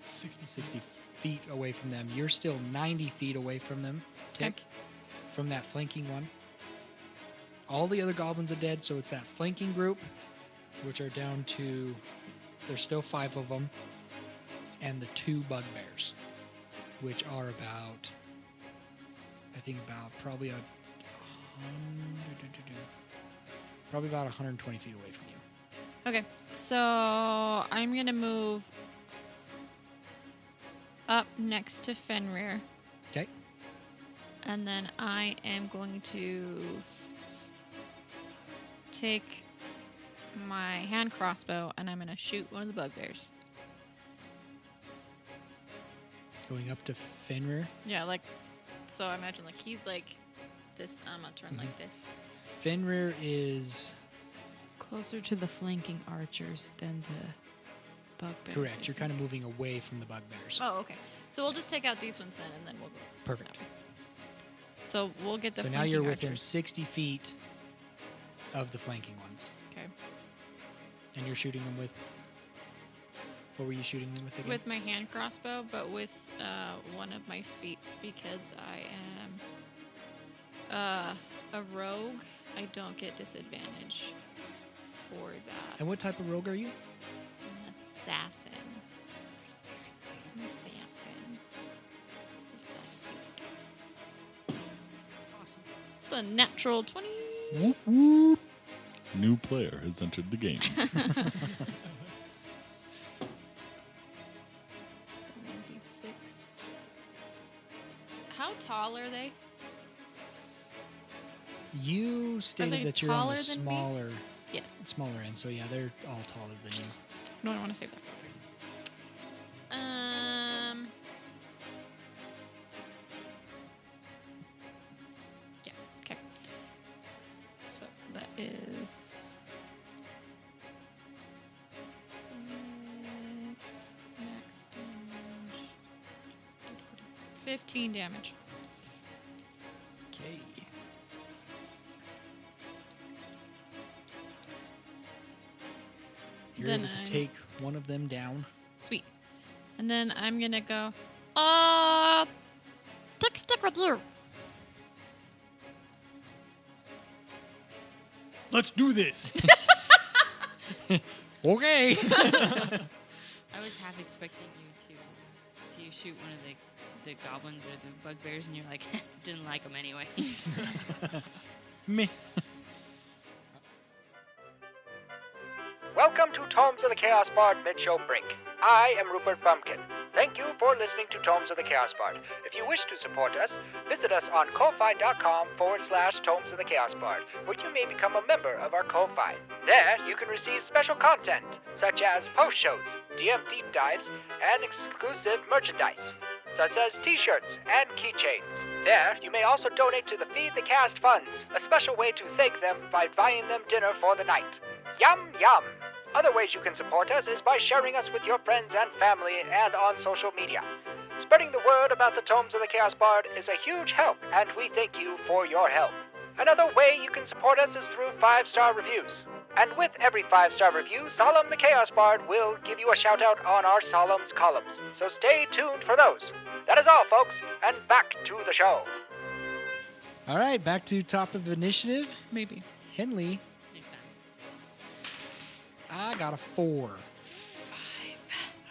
[SPEAKER 6] 60
[SPEAKER 3] feet away from them. You're still 90 feet away from them,
[SPEAKER 7] Okay.
[SPEAKER 3] Tick, from that flanking one. All the other goblins are dead, so it's that flanking group, which are down to, there's still 5 of them, and the 2 bugbears, which are about, I think probably probably about 120 feet away from you.
[SPEAKER 7] Okay, so I'm gonna move up next to Fenrir,
[SPEAKER 3] Okay.
[SPEAKER 7] and then I am going to take my hand crossbow and I'm gonna shoot one of the bugbears.
[SPEAKER 3] Going up to Fenrir.
[SPEAKER 7] Yeah, like, so I imagine like he's like this. I'm gonna turn like this.
[SPEAKER 3] Fenrir is
[SPEAKER 4] Closer to the flanking archers than the bugbears.
[SPEAKER 3] correct. You're kind of moving away from the bugbears.
[SPEAKER 7] Oh, okay. So we'll just take out these ones then, and then we'll go.
[SPEAKER 3] Perfect.
[SPEAKER 7] So we'll get the.
[SPEAKER 3] So now
[SPEAKER 7] flanking
[SPEAKER 3] you're within
[SPEAKER 7] archers.
[SPEAKER 3] 60 feet of the flanking ones.
[SPEAKER 7] Okay.
[SPEAKER 3] And you're shooting them with What were you shooting them with again?
[SPEAKER 7] With my hand crossbow, but with one of my feats because I am a rogue. I don't get disadvantage for that.
[SPEAKER 3] And what type of rogue are you?
[SPEAKER 7] An assassin. Just that.
[SPEAKER 8] Awesome.
[SPEAKER 7] It's a natural 20.
[SPEAKER 5] Whoop, whoop. New player has entered the game.
[SPEAKER 7] 96. How tall are they?
[SPEAKER 3] You stated
[SPEAKER 7] they
[SPEAKER 3] that you're on
[SPEAKER 7] taller
[SPEAKER 3] the
[SPEAKER 7] than me?
[SPEAKER 3] smaller end, so yeah, they're all taller than you.
[SPEAKER 7] No, I want to save that for later. Yeah. Okay. So that is 6 max damage. 15 damage.
[SPEAKER 3] Okay. You're
[SPEAKER 7] Then
[SPEAKER 3] able to
[SPEAKER 7] I-
[SPEAKER 3] take one of them down.
[SPEAKER 7] Sweet. And then I'm gonna go. Stick with you.
[SPEAKER 6] Let's do this.
[SPEAKER 3] Okay.
[SPEAKER 8] I was half expecting you to see you shoot one of the goblins or the bugbears, and you're like, didn't like them anyways.
[SPEAKER 3] Meh.
[SPEAKER 9] Welcome to Tomes of the Chaos Bard Mid-Show Break. I am Rupert Bumpkin. Thank you for listening to Tomes of the Chaos Bard. If you wish to support us, visit us on ko-fi.com/Tomes of the Chaos Bard, where you may become a member of our Ko-Fi. There, you can receive special content, such as post-shows, DM deep dives, and exclusive merchandise, such as t-shirts and keychains. There, you may also donate to the Feed the Cast funds, a special way to thank them by buying them dinner for the night. Yum, yum! Other ways you can support us is by sharing us with your friends and family and on social media. Spreading the word about the Tomes of the Chaos Bard is a huge help, and we thank you for your help. Another way you can support us is through 5-star reviews. And with every 5-star review, Solemn the Chaos Bard will give you a shout-out on our Solemn's columns. So stay tuned for those. That is all, folks, and back to the show.
[SPEAKER 3] All right, back to top of initiative.
[SPEAKER 7] Maybe.
[SPEAKER 3] Henley,
[SPEAKER 8] Next time.
[SPEAKER 3] I got a 4. 5.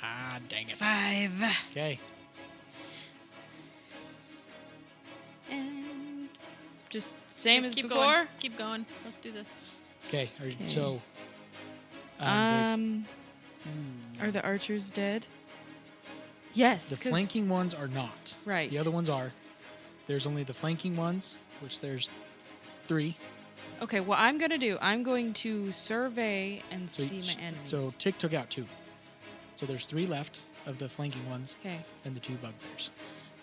[SPEAKER 3] Ah, dang it.
[SPEAKER 4] 5.
[SPEAKER 3] Okay.
[SPEAKER 4] And just same as
[SPEAKER 7] Keep
[SPEAKER 4] before.
[SPEAKER 7] going. Keep going. Let's do this.
[SPEAKER 3] Okay.
[SPEAKER 4] Okay.
[SPEAKER 3] So.
[SPEAKER 4] Are the archers dead? Yes.
[SPEAKER 3] The
[SPEAKER 4] 'cause-
[SPEAKER 3] flanking ones are not.
[SPEAKER 4] Right.
[SPEAKER 3] The other ones are. There's only the flanking ones, which there's 3.
[SPEAKER 4] Okay, what I'm going to do, I'm going to survey and
[SPEAKER 3] So,
[SPEAKER 4] see my enemies.
[SPEAKER 3] so Tick took out 2. So there's 3 left of the flanking ones
[SPEAKER 4] okay.
[SPEAKER 3] and the 2 bugbears.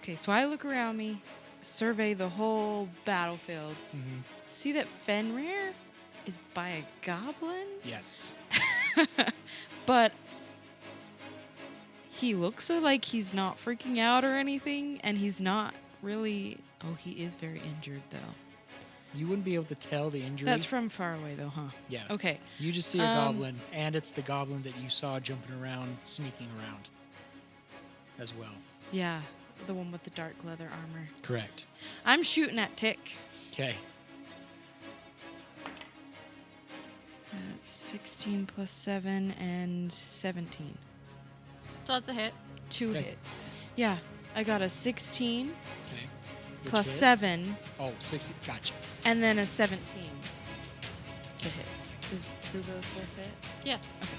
[SPEAKER 4] Okay, so I look around me, survey the whole battlefield,
[SPEAKER 3] Mm-hmm.
[SPEAKER 4] see that Fenrir is by a goblin,
[SPEAKER 3] Yes.
[SPEAKER 4] but he looks like he's not freaking out or anything, and he's not really. Oh, he is very injured though.
[SPEAKER 3] You wouldn't be able to tell the injury.
[SPEAKER 4] That's from far away though, huh?
[SPEAKER 3] Yeah.
[SPEAKER 4] Okay.
[SPEAKER 3] You just see a goblin, and it's the goblin that you saw jumping around, sneaking around as well.
[SPEAKER 4] Yeah, the one with the dark leather armor.
[SPEAKER 3] Correct.
[SPEAKER 4] I'm shooting at Tick.
[SPEAKER 3] Okay.
[SPEAKER 4] That's 16 plus 7 and 17.
[SPEAKER 7] So that's a hit.
[SPEAKER 4] 2
[SPEAKER 3] Okay.
[SPEAKER 4] hits. Yeah, I got a 16
[SPEAKER 3] Okay. Which
[SPEAKER 4] plus
[SPEAKER 3] hits?
[SPEAKER 4] 7
[SPEAKER 3] Oh, 60. Gotcha.
[SPEAKER 4] and then a 17 to hit. Do those both fit?
[SPEAKER 7] Yes. Okay.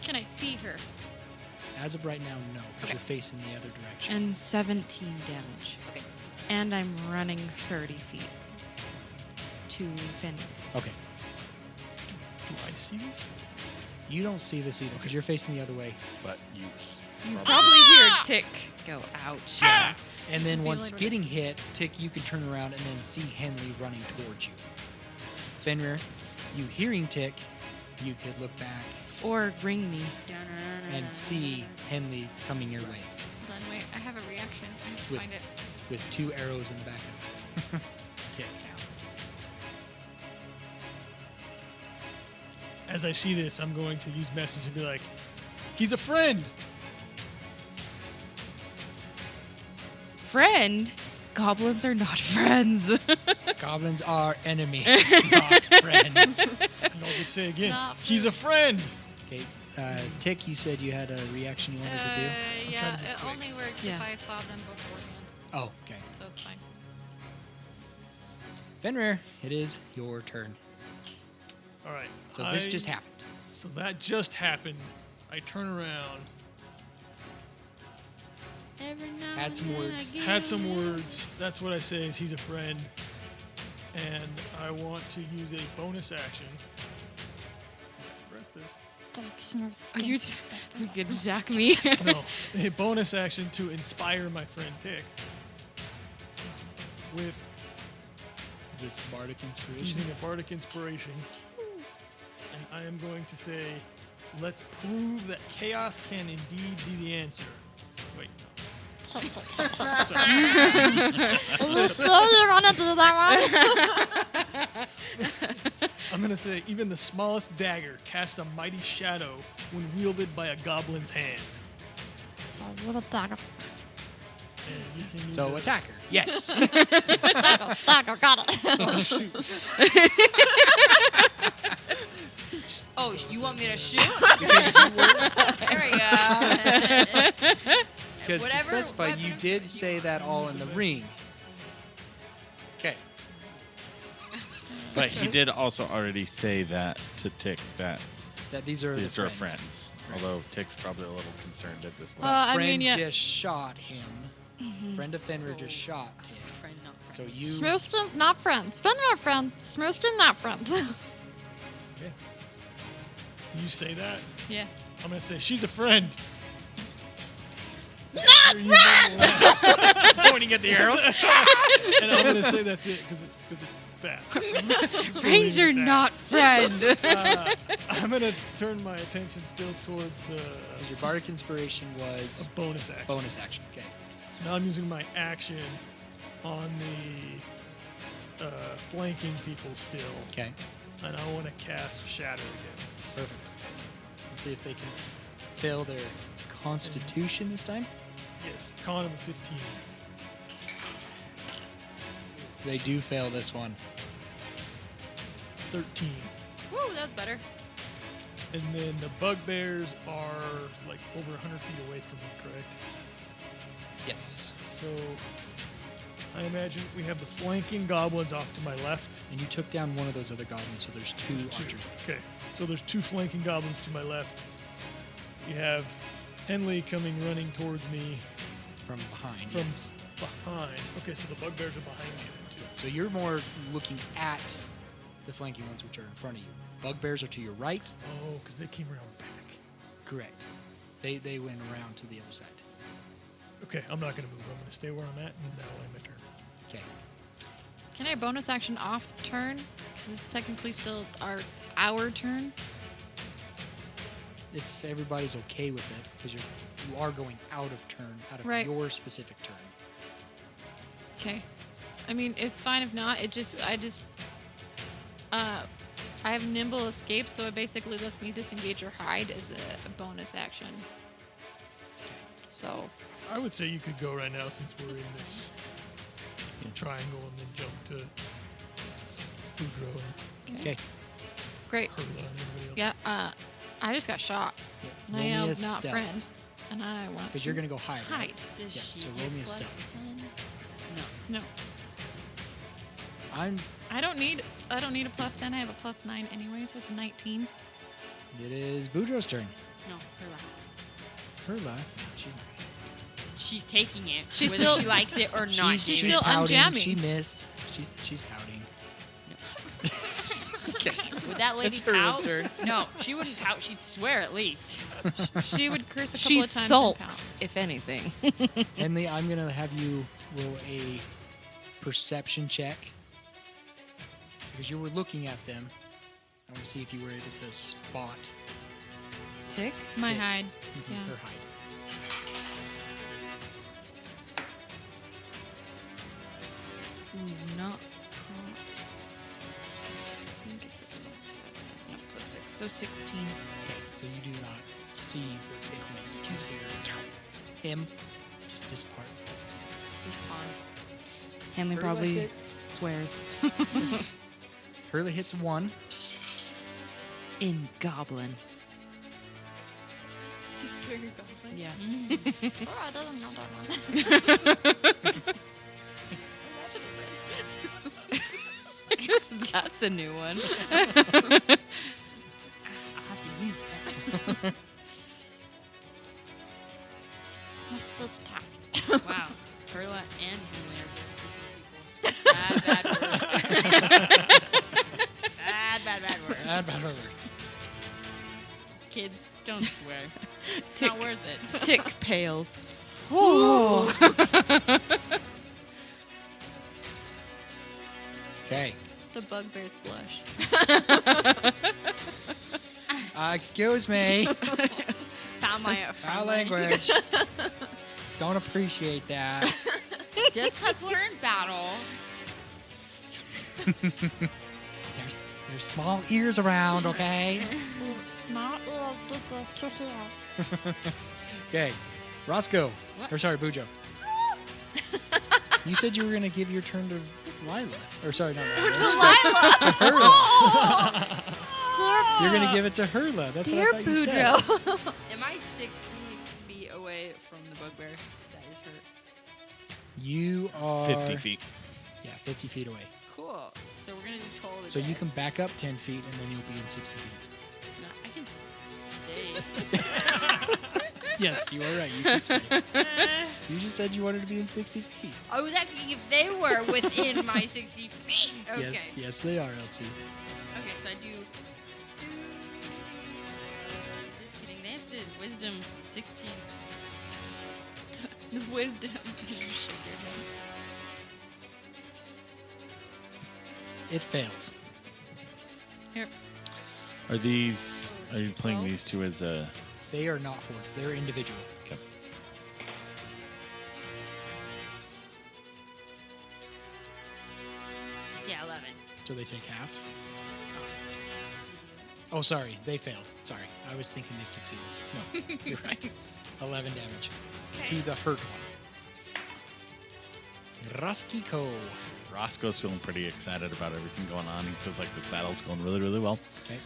[SPEAKER 7] Can I see her?
[SPEAKER 3] As of right now, no, because
[SPEAKER 7] Okay.
[SPEAKER 3] you're facing the other direction.
[SPEAKER 4] And 17 damage.
[SPEAKER 8] Okay.
[SPEAKER 4] And I'm running 30 feet to Fenrir.
[SPEAKER 3] Okay.
[SPEAKER 6] Do I see this?
[SPEAKER 3] You don't see this either because you're facing the other way.
[SPEAKER 5] But you
[SPEAKER 4] You probably hear Tick go, ouch.
[SPEAKER 3] And then
[SPEAKER 7] being
[SPEAKER 3] once
[SPEAKER 7] like-
[SPEAKER 3] getting hit, Tick, you can turn around and then see Henley running towards you. Fenrir, you hearing Tick, you could look back
[SPEAKER 4] Or ring me.
[SPEAKER 3] and see Henley coming your way
[SPEAKER 7] Hold on, wait. I have a reaction. I have to
[SPEAKER 3] With-
[SPEAKER 7] find it.
[SPEAKER 3] with 2 arrows in the back of Tick.
[SPEAKER 6] As I see this, I'm going to use message and be like, He's a friend.
[SPEAKER 4] Friend? Goblins are not friends.
[SPEAKER 3] Goblins are enemies, not friends.
[SPEAKER 6] And I'll just say again,
[SPEAKER 7] Not
[SPEAKER 6] he's a friend.
[SPEAKER 3] Okay, Tick, you said you had a reaction you wanted to do?
[SPEAKER 7] Yeah,
[SPEAKER 6] trying to be
[SPEAKER 7] it
[SPEAKER 6] quick.
[SPEAKER 7] only works
[SPEAKER 4] Yeah.
[SPEAKER 7] if I saw them beforehand,
[SPEAKER 3] Oh, okay.
[SPEAKER 7] so it's fine.
[SPEAKER 3] Fenrir, it is your turn.
[SPEAKER 6] All right.
[SPEAKER 3] So this just happened.
[SPEAKER 6] So that just happened. I turn around,
[SPEAKER 8] Every now
[SPEAKER 3] Add some
[SPEAKER 8] and then I
[SPEAKER 3] words.
[SPEAKER 8] get
[SPEAKER 6] had some words. That's what I say is he's a friend. And I want to use a bonus action. Read this.
[SPEAKER 4] Are you you could Zach me?
[SPEAKER 6] No, a bonus action to inspire my friend Tick. With
[SPEAKER 3] Is this bardic inspiration?
[SPEAKER 6] using a bardic inspiration. And I am going to say, let's prove that chaos can indeed be the answer. Wait, no. Sorry.
[SPEAKER 7] You sure you want to do that one?
[SPEAKER 6] I'm going to say, even the smallest dagger casts a mighty shadow when wielded by a goblin's hand.
[SPEAKER 7] Little dagger.
[SPEAKER 6] And you can use
[SPEAKER 3] So
[SPEAKER 6] it-
[SPEAKER 3] attacker. Yes.
[SPEAKER 7] Dagger, got it.
[SPEAKER 6] Oh, shoot.
[SPEAKER 8] Oh, you want me to shoot? there we go.
[SPEAKER 3] Because to
[SPEAKER 8] Whatever
[SPEAKER 3] specify,
[SPEAKER 8] weapon
[SPEAKER 3] you
[SPEAKER 8] of
[SPEAKER 3] did
[SPEAKER 8] choice
[SPEAKER 3] say that all in the ring. Okay.
[SPEAKER 5] But he did also already say that to Tick that
[SPEAKER 3] That these are
[SPEAKER 5] these
[SPEAKER 3] the
[SPEAKER 5] are friends.
[SPEAKER 3] Right.
[SPEAKER 5] Although Tick's probably a little concerned at this point.
[SPEAKER 7] I
[SPEAKER 3] Friend
[SPEAKER 7] mean, yeah.
[SPEAKER 3] just shot him. Friend of Fenrir
[SPEAKER 8] So-
[SPEAKER 3] just shot Tick.
[SPEAKER 8] Friend, not friend.
[SPEAKER 3] So you.
[SPEAKER 7] Smoothskin's not friends. Fenrir not friend. Smoothskin not friends.
[SPEAKER 6] Do you say that?
[SPEAKER 7] Yes.
[SPEAKER 6] I'm going to say, she's a friend.
[SPEAKER 7] Not friends!
[SPEAKER 3] pointing at the arrows.
[SPEAKER 6] And I'm going to say that's it because it's that. Just gonna leave
[SPEAKER 4] Friends
[SPEAKER 6] it
[SPEAKER 4] are
[SPEAKER 6] at that.
[SPEAKER 4] not friend.
[SPEAKER 6] I'm going to turn my attention still towards the
[SPEAKER 3] Your bardic inspiration was
[SPEAKER 6] bonus action.
[SPEAKER 3] bonus action. Okay.
[SPEAKER 6] So now I'm using my action on the flanking people still.
[SPEAKER 3] Okay.
[SPEAKER 6] And I want to cast Shatter again.
[SPEAKER 3] Perfect. Let's see if they can fail their Constitution this time.
[SPEAKER 6] Yes, con of a 15.
[SPEAKER 3] They do fail this one.
[SPEAKER 6] 13.
[SPEAKER 7] Woo, that was better.
[SPEAKER 6] And then the bugbears are like over 100 feet away from me, correct?
[SPEAKER 3] Yes.
[SPEAKER 6] So I imagine we have the flanking goblins off to my left.
[SPEAKER 3] And you took down one of those other goblins, so there's two archers.
[SPEAKER 6] Okay, so there's two flanking goblins to my left. You have Henley coming running towards me
[SPEAKER 3] From behind.
[SPEAKER 6] from
[SPEAKER 3] yes.
[SPEAKER 6] behind. Okay, so the bugbears are behind me then too.
[SPEAKER 3] So you're more looking at the flanking ones, which are in front of you. Bugbears are to your right.
[SPEAKER 6] Oh, because they came around back.
[SPEAKER 3] Correct. They went around to the other side.
[SPEAKER 6] Okay, I'm not going to move. I'm going to stay where I'm at, and that'll end my turn.
[SPEAKER 3] Okay.
[SPEAKER 7] Can I bonus action off turn? Because it's technically still our turn.
[SPEAKER 3] If everybody's okay with it, because you are going out of turn, out of
[SPEAKER 7] Right.
[SPEAKER 3] your specific turn.
[SPEAKER 7] Okay. I mean, it's fine if not. I have nimble escape, so it basically lets me disengage or hide as a bonus action. So,
[SPEAKER 6] I would say you could go right now since we're in this triangle and then jump to Boudreaux and
[SPEAKER 3] Okay.
[SPEAKER 7] great.
[SPEAKER 6] Hurla and everybody else.
[SPEAKER 7] Yeah, I just got shot. And I
[SPEAKER 3] Roll me
[SPEAKER 7] am
[SPEAKER 3] a
[SPEAKER 7] not
[SPEAKER 3] stealth.
[SPEAKER 7] friend. And I want
[SPEAKER 3] Because you're going to go hide.
[SPEAKER 7] hide.
[SPEAKER 3] Right?
[SPEAKER 8] Does
[SPEAKER 3] Yeah,
[SPEAKER 8] she
[SPEAKER 3] so
[SPEAKER 8] get
[SPEAKER 3] roll me a
[SPEAKER 8] plus
[SPEAKER 3] stealth.
[SPEAKER 8] 10?
[SPEAKER 7] No.
[SPEAKER 3] I'm.
[SPEAKER 7] I don't need a plus 10. I have a plus 9 anyway, so it's 19.
[SPEAKER 3] It is Boudreaux's turn.
[SPEAKER 8] No, her last.
[SPEAKER 3] Hurla. She's not.
[SPEAKER 8] She's taking it.
[SPEAKER 7] She's
[SPEAKER 8] whether
[SPEAKER 7] still-
[SPEAKER 8] she likes it or not.
[SPEAKER 7] she's
[SPEAKER 8] dude.
[SPEAKER 7] still
[SPEAKER 3] pouting.
[SPEAKER 7] unjamming.
[SPEAKER 3] She missed. She's pouting.
[SPEAKER 8] Would that lady
[SPEAKER 3] It's Hurla's
[SPEAKER 8] pout?
[SPEAKER 3] turn.
[SPEAKER 8] No, she wouldn't pout. She'd swear at least.
[SPEAKER 7] She would curse a couple
[SPEAKER 4] She
[SPEAKER 7] of times. and
[SPEAKER 4] sulks, if anything.
[SPEAKER 3] Henley, I'm going to have you roll a perception check. Because you were looking at them. I want to see if you were able to spot
[SPEAKER 4] Tick?
[SPEAKER 7] pout. My hide. Yeah.
[SPEAKER 3] her hide.
[SPEAKER 4] Ooh, not. I think it's a plus 7. No, plus 6. So 16.
[SPEAKER 3] Okay, so you do not see where take wind. You see him, just this part.
[SPEAKER 4] Hanley
[SPEAKER 3] Hurla
[SPEAKER 4] probably
[SPEAKER 3] hits.
[SPEAKER 4] swears.
[SPEAKER 3] Hurley hits 1.
[SPEAKER 4] In Goblin.
[SPEAKER 7] You swear you're goblin?
[SPEAKER 4] Yeah.
[SPEAKER 7] Oh, doesn't know that one.
[SPEAKER 4] That's a new one.
[SPEAKER 8] I'll have to use that.
[SPEAKER 7] What's this attack?
[SPEAKER 8] Wow. Perla and Henley are both different people. Bad words.
[SPEAKER 3] Bad words.
[SPEAKER 8] Kids, don't swear. It's
[SPEAKER 4] Tick.
[SPEAKER 8] not worth it.
[SPEAKER 4] Tick pales. Oh.
[SPEAKER 3] Okay.
[SPEAKER 7] The bugbears blush.
[SPEAKER 3] Excuse me.
[SPEAKER 8] Found my
[SPEAKER 3] Foul language. Don't appreciate that.
[SPEAKER 8] Just because we're in battle.
[SPEAKER 3] There's small ears around, okay?
[SPEAKER 7] Smart ears deserve to hear.
[SPEAKER 3] Okay. Roscoe.
[SPEAKER 8] What?
[SPEAKER 3] Or sorry, Bujo. You said you were going to give your turn to Lila. Or sorry, not Lila.
[SPEAKER 7] Delilah!
[SPEAKER 3] You're going to give it to Hurla. That's
[SPEAKER 7] Dear
[SPEAKER 3] what I thought you said.
[SPEAKER 7] Boudreaux.
[SPEAKER 8] Am I 60 feet away from the bugbear that is hurt?
[SPEAKER 3] You are
[SPEAKER 5] 50 feet.
[SPEAKER 3] Yeah, 50 feet away.
[SPEAKER 8] Cool. So we're going to do toll the
[SPEAKER 3] So you
[SPEAKER 8] dead.
[SPEAKER 3] can back up 10 feet and then you'll be in 60 feet.
[SPEAKER 8] No, I can stay.
[SPEAKER 3] Yes, you are right. You can stay. You just said you wanted to be in 60 feet.
[SPEAKER 8] I was asking if they were within my 60 feet. Okay.
[SPEAKER 3] Yes, they are, LT.
[SPEAKER 8] Okay, so I do. Just kidding. They have to wisdom 16.
[SPEAKER 7] The wisdom.
[SPEAKER 8] Shake your head.
[SPEAKER 3] It fails.
[SPEAKER 7] Here.
[SPEAKER 5] Are you playing these two as a...
[SPEAKER 3] They are not hordes. They're individual.
[SPEAKER 5] Okay.
[SPEAKER 8] Yeah, 11.
[SPEAKER 3] So they take half. Oh, sorry. They failed. Sorry. I was thinking they succeeded. No, you're right. 11 damage to the hurt one. Ruskiko.
[SPEAKER 5] Roscoe's feeling pretty excited about everything going on. He feels like this battle's going really, really well.
[SPEAKER 3] Okay.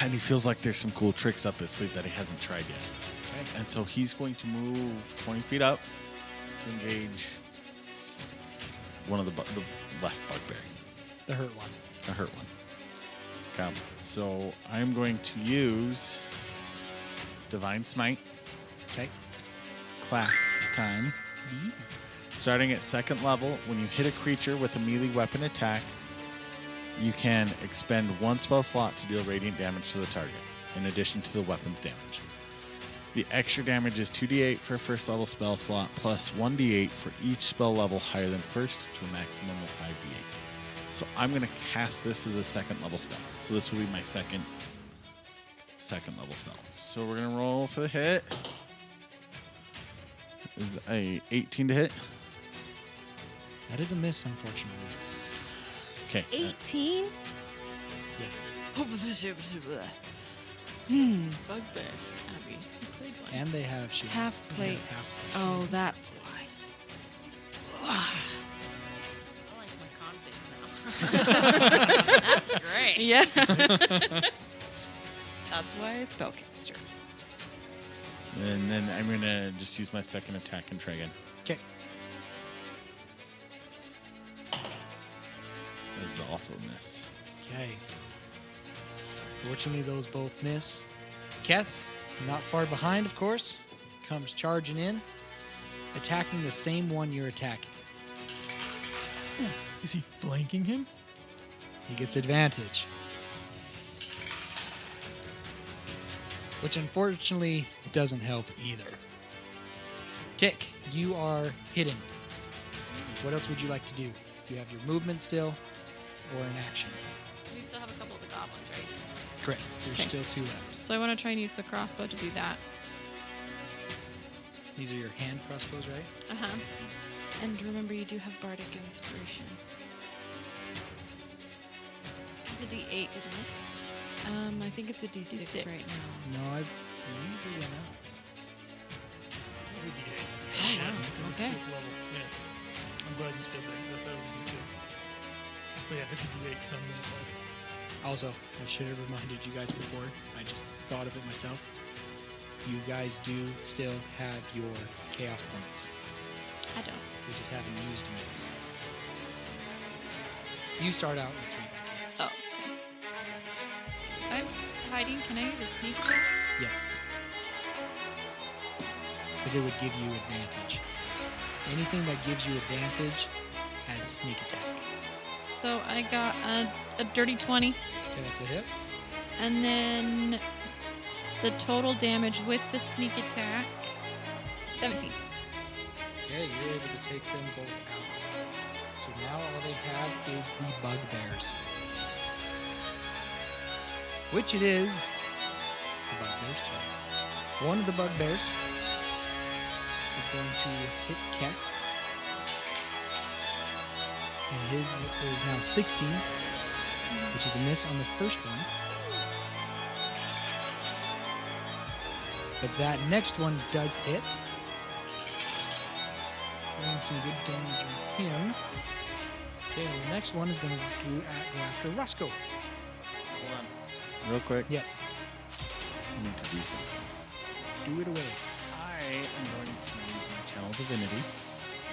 [SPEAKER 5] And he feels like there's some cool tricks up his sleeve that he hasn't tried yet.
[SPEAKER 3] Okay.
[SPEAKER 5] And so he's going to move 20 feet up to engage one of the left bugbear,
[SPEAKER 3] The hurt one.
[SPEAKER 5] the hurt one. Okay. So I'm going to use Divine Smite,
[SPEAKER 3] Okay.
[SPEAKER 5] class time. Starting at 2nd level, when you hit a creature with a melee weapon attack, you can expend 1 spell slot to deal radiant damage to the target, in addition to the weapon's damage. The extra damage is 2d8 for a 1st level spell slot, plus 1d8 for each spell level higher than 1st, to a maximum of 5d8. So I'm going to cast this as a 2nd level spell. So this will be my second level spell. So we're going to roll for the hit. This is a 18 to hit.
[SPEAKER 3] That is a miss, unfortunately.
[SPEAKER 5] Okay.
[SPEAKER 4] 18?
[SPEAKER 3] Yes.
[SPEAKER 7] Bugbears. Abby. You played one.
[SPEAKER 3] And they have shields.
[SPEAKER 4] Half
[SPEAKER 3] They
[SPEAKER 4] plate.
[SPEAKER 3] have half
[SPEAKER 4] Oh,
[SPEAKER 3] shields.
[SPEAKER 4] that's why.
[SPEAKER 8] I like my con saves now. That's great.
[SPEAKER 4] Yeah. That's why I spellcaster.
[SPEAKER 5] And then I'm going to just use my second attack and try again.
[SPEAKER 3] Okay.
[SPEAKER 5] That's also a miss.
[SPEAKER 3] Okay. Fortunately, those both miss. Keth, not far behind, of course, comes charging in, attacking the same one you're attacking.
[SPEAKER 6] Is he flanking him?
[SPEAKER 3] He gets advantage. Which unfortunately doesn't help either. Tick, you are hidden. What else would you like to do? Do you have your movement still or an action?
[SPEAKER 7] We still have a couple of the goblins, right?
[SPEAKER 3] Correct. There's
[SPEAKER 7] Okay.
[SPEAKER 3] still 2 left.
[SPEAKER 7] So I want to try and use the crossbow to do that.
[SPEAKER 3] These are your hand crossbows, right?
[SPEAKER 7] Uh-huh.
[SPEAKER 4] And remember, you do have bardic inspiration.
[SPEAKER 7] It's a D8, isn't it?
[SPEAKER 4] I think it's a D6
[SPEAKER 7] D6.
[SPEAKER 4] right now.
[SPEAKER 3] No, Usually I know.
[SPEAKER 6] It's a D8.
[SPEAKER 4] Yes.
[SPEAKER 6] It's
[SPEAKER 4] Okay.
[SPEAKER 6] fifth level. Yeah. I'm glad you said that because I thought it was D6. But yeah, it's a D8 because I'm level 5.
[SPEAKER 3] Also, I should have reminded you guys before. I just thought of it myself. You guys do still have your chaos points.
[SPEAKER 7] I don't.
[SPEAKER 3] You just haven't used them yet. You start out with 3.
[SPEAKER 7] Oh. Okay. If I'm hiding, can I use a sneak attack?
[SPEAKER 3] Yes. Because it would give you advantage. Anything that gives you advantage adds sneak attack.
[SPEAKER 7] So I got a dirty 20.
[SPEAKER 3] Okay, that's a hit.
[SPEAKER 7] And then the total damage with the sneak attack, 17.
[SPEAKER 3] Okay, you're able to take them both out. So now all they have is the bugbears. Which it is the bugbears' turn. One of the bugbears is going to hit Ket. And his is now 16, which is a miss on the first one. But that next one does hit. Doing some good damage on him. Okay, and the next one is going to go after Roscoe.
[SPEAKER 5] Hold on. Real quick.
[SPEAKER 3] Yes,
[SPEAKER 5] I need to do something.
[SPEAKER 3] do it away.
[SPEAKER 5] I am going to use my Channel Divinity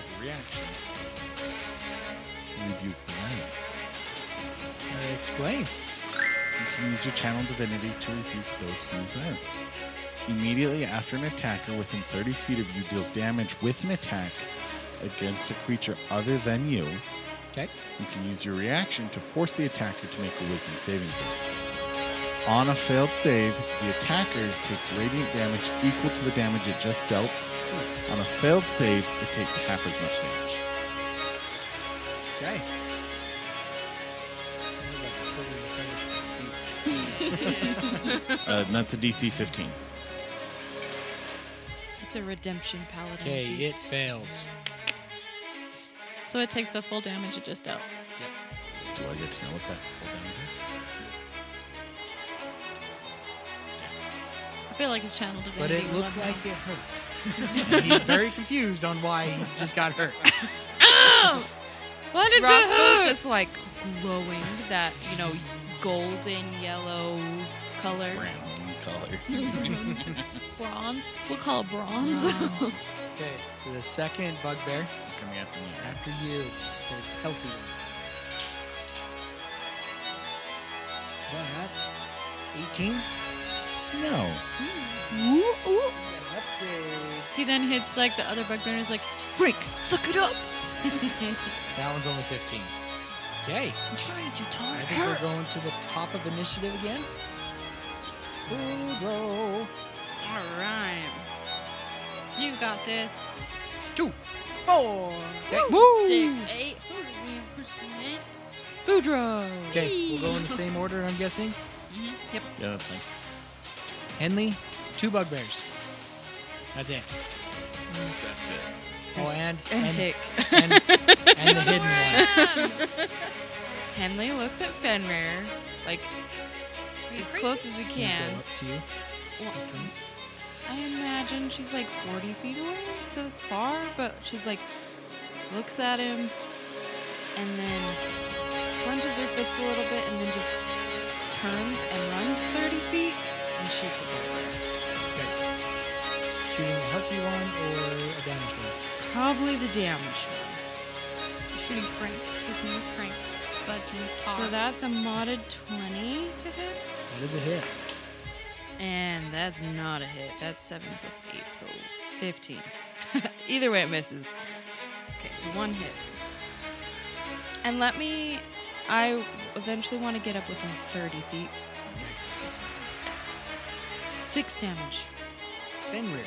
[SPEAKER 5] as a reaction. Rebuke the Giant.
[SPEAKER 3] Explain.
[SPEAKER 5] You can use your Channel Divinity to rebuke those whose events. Immediately after an attacker within 30 feet of you deals damage with an attack against a creature other than you,
[SPEAKER 3] Okay.
[SPEAKER 5] you can use your reaction to force the attacker to make a Wisdom saving throw. On a failed save, the attacker takes radiant damage equal to the damage it just dealt. On a failed save, it takes half as much damage.
[SPEAKER 3] Okay. This is like a totally punishment.
[SPEAKER 5] And that's a DC 15.
[SPEAKER 4] It's a redemption paladin.
[SPEAKER 3] Okay, it fails.
[SPEAKER 7] So it takes the full damage it just dealt.
[SPEAKER 5] Do I get to know what that full damage is?
[SPEAKER 7] I feel like his channel
[SPEAKER 3] But
[SPEAKER 7] divinity
[SPEAKER 3] it
[SPEAKER 7] will
[SPEAKER 3] looked
[SPEAKER 7] let
[SPEAKER 3] like
[SPEAKER 7] me
[SPEAKER 3] it hurt. And he's very confused on why he's just got hurt.
[SPEAKER 7] Ow! Why did that
[SPEAKER 4] Roscoe's
[SPEAKER 7] hurt?
[SPEAKER 4] just like glowing that, golden yellow color.
[SPEAKER 5] Brown color.
[SPEAKER 7] Bronze? We'll call it bronze.
[SPEAKER 3] Okay, the second bugbear
[SPEAKER 5] It's coming after me.
[SPEAKER 3] after you, the healthy one. That's 18.
[SPEAKER 5] No.
[SPEAKER 7] He then hits like the other bugbear and is like, Frank, suck it up!
[SPEAKER 3] That one's only 15. Okay.
[SPEAKER 7] I'm trying to
[SPEAKER 3] I
[SPEAKER 7] talk.
[SPEAKER 3] think we're going to the top of initiative again. Boudreaux.
[SPEAKER 4] All right.
[SPEAKER 7] You got this.
[SPEAKER 3] 2, 4. Okay.
[SPEAKER 4] Woo!
[SPEAKER 8] 6, 8. Who did we impersonate?
[SPEAKER 4] Boudreaux.
[SPEAKER 3] Okay, we'll go in the same order, I'm guessing.
[SPEAKER 5] Yeah, that's fine.
[SPEAKER 3] Henley, 2 bugbears. That's it.
[SPEAKER 5] That's it.
[SPEAKER 3] Oh, and
[SPEAKER 4] Tick.
[SPEAKER 3] and the hidden one.
[SPEAKER 4] Henley looks at Fenrir, like, as close as we
[SPEAKER 3] Go
[SPEAKER 4] can.
[SPEAKER 3] up to you.
[SPEAKER 4] Well, I imagine she's like 40 feet away, so it's far, but she's like, looks at him, and then clenches her fists a little bit, and then just turns and runs 30 feet and shoots a bugbear.
[SPEAKER 3] Okay. Shooting a healthy one or a damaged one?
[SPEAKER 4] Probably the damaged one.
[SPEAKER 7] Shooting Frank. His name is Frank. Spud's name is Tar.
[SPEAKER 4] So that's a modded 20 to hit.
[SPEAKER 3] That is a hit.
[SPEAKER 4] And that's not a hit. That's 7 plus 8, so 15. Either way, it misses. Okay, so 1 hit. And I eventually want to get up within 30 feet.
[SPEAKER 3] Okay.
[SPEAKER 4] Just 6 damage.
[SPEAKER 3] Fenrir.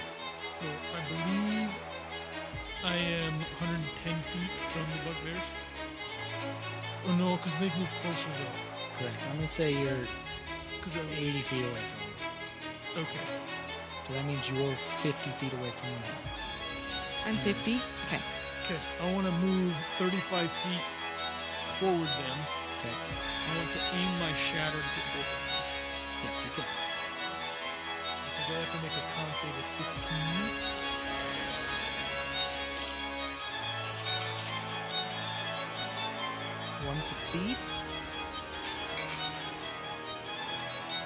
[SPEAKER 6] So I believe I am 110 feet from the bugbears. Oh no, because they've moved closer though.
[SPEAKER 3] Correct. I'm going to say you're
[SPEAKER 6] Because I was
[SPEAKER 3] 80 feet away from them.
[SPEAKER 6] okay.
[SPEAKER 3] So that means you're 50 feet away from them.
[SPEAKER 4] I'm 50. Okay.
[SPEAKER 6] Okay, I want to move 35 feet forward them.
[SPEAKER 3] Okay.
[SPEAKER 6] I want to aim my shatter to get both of them.
[SPEAKER 3] Yes, you can.
[SPEAKER 6] I think
[SPEAKER 3] they have to make a con save of 15. One succeed.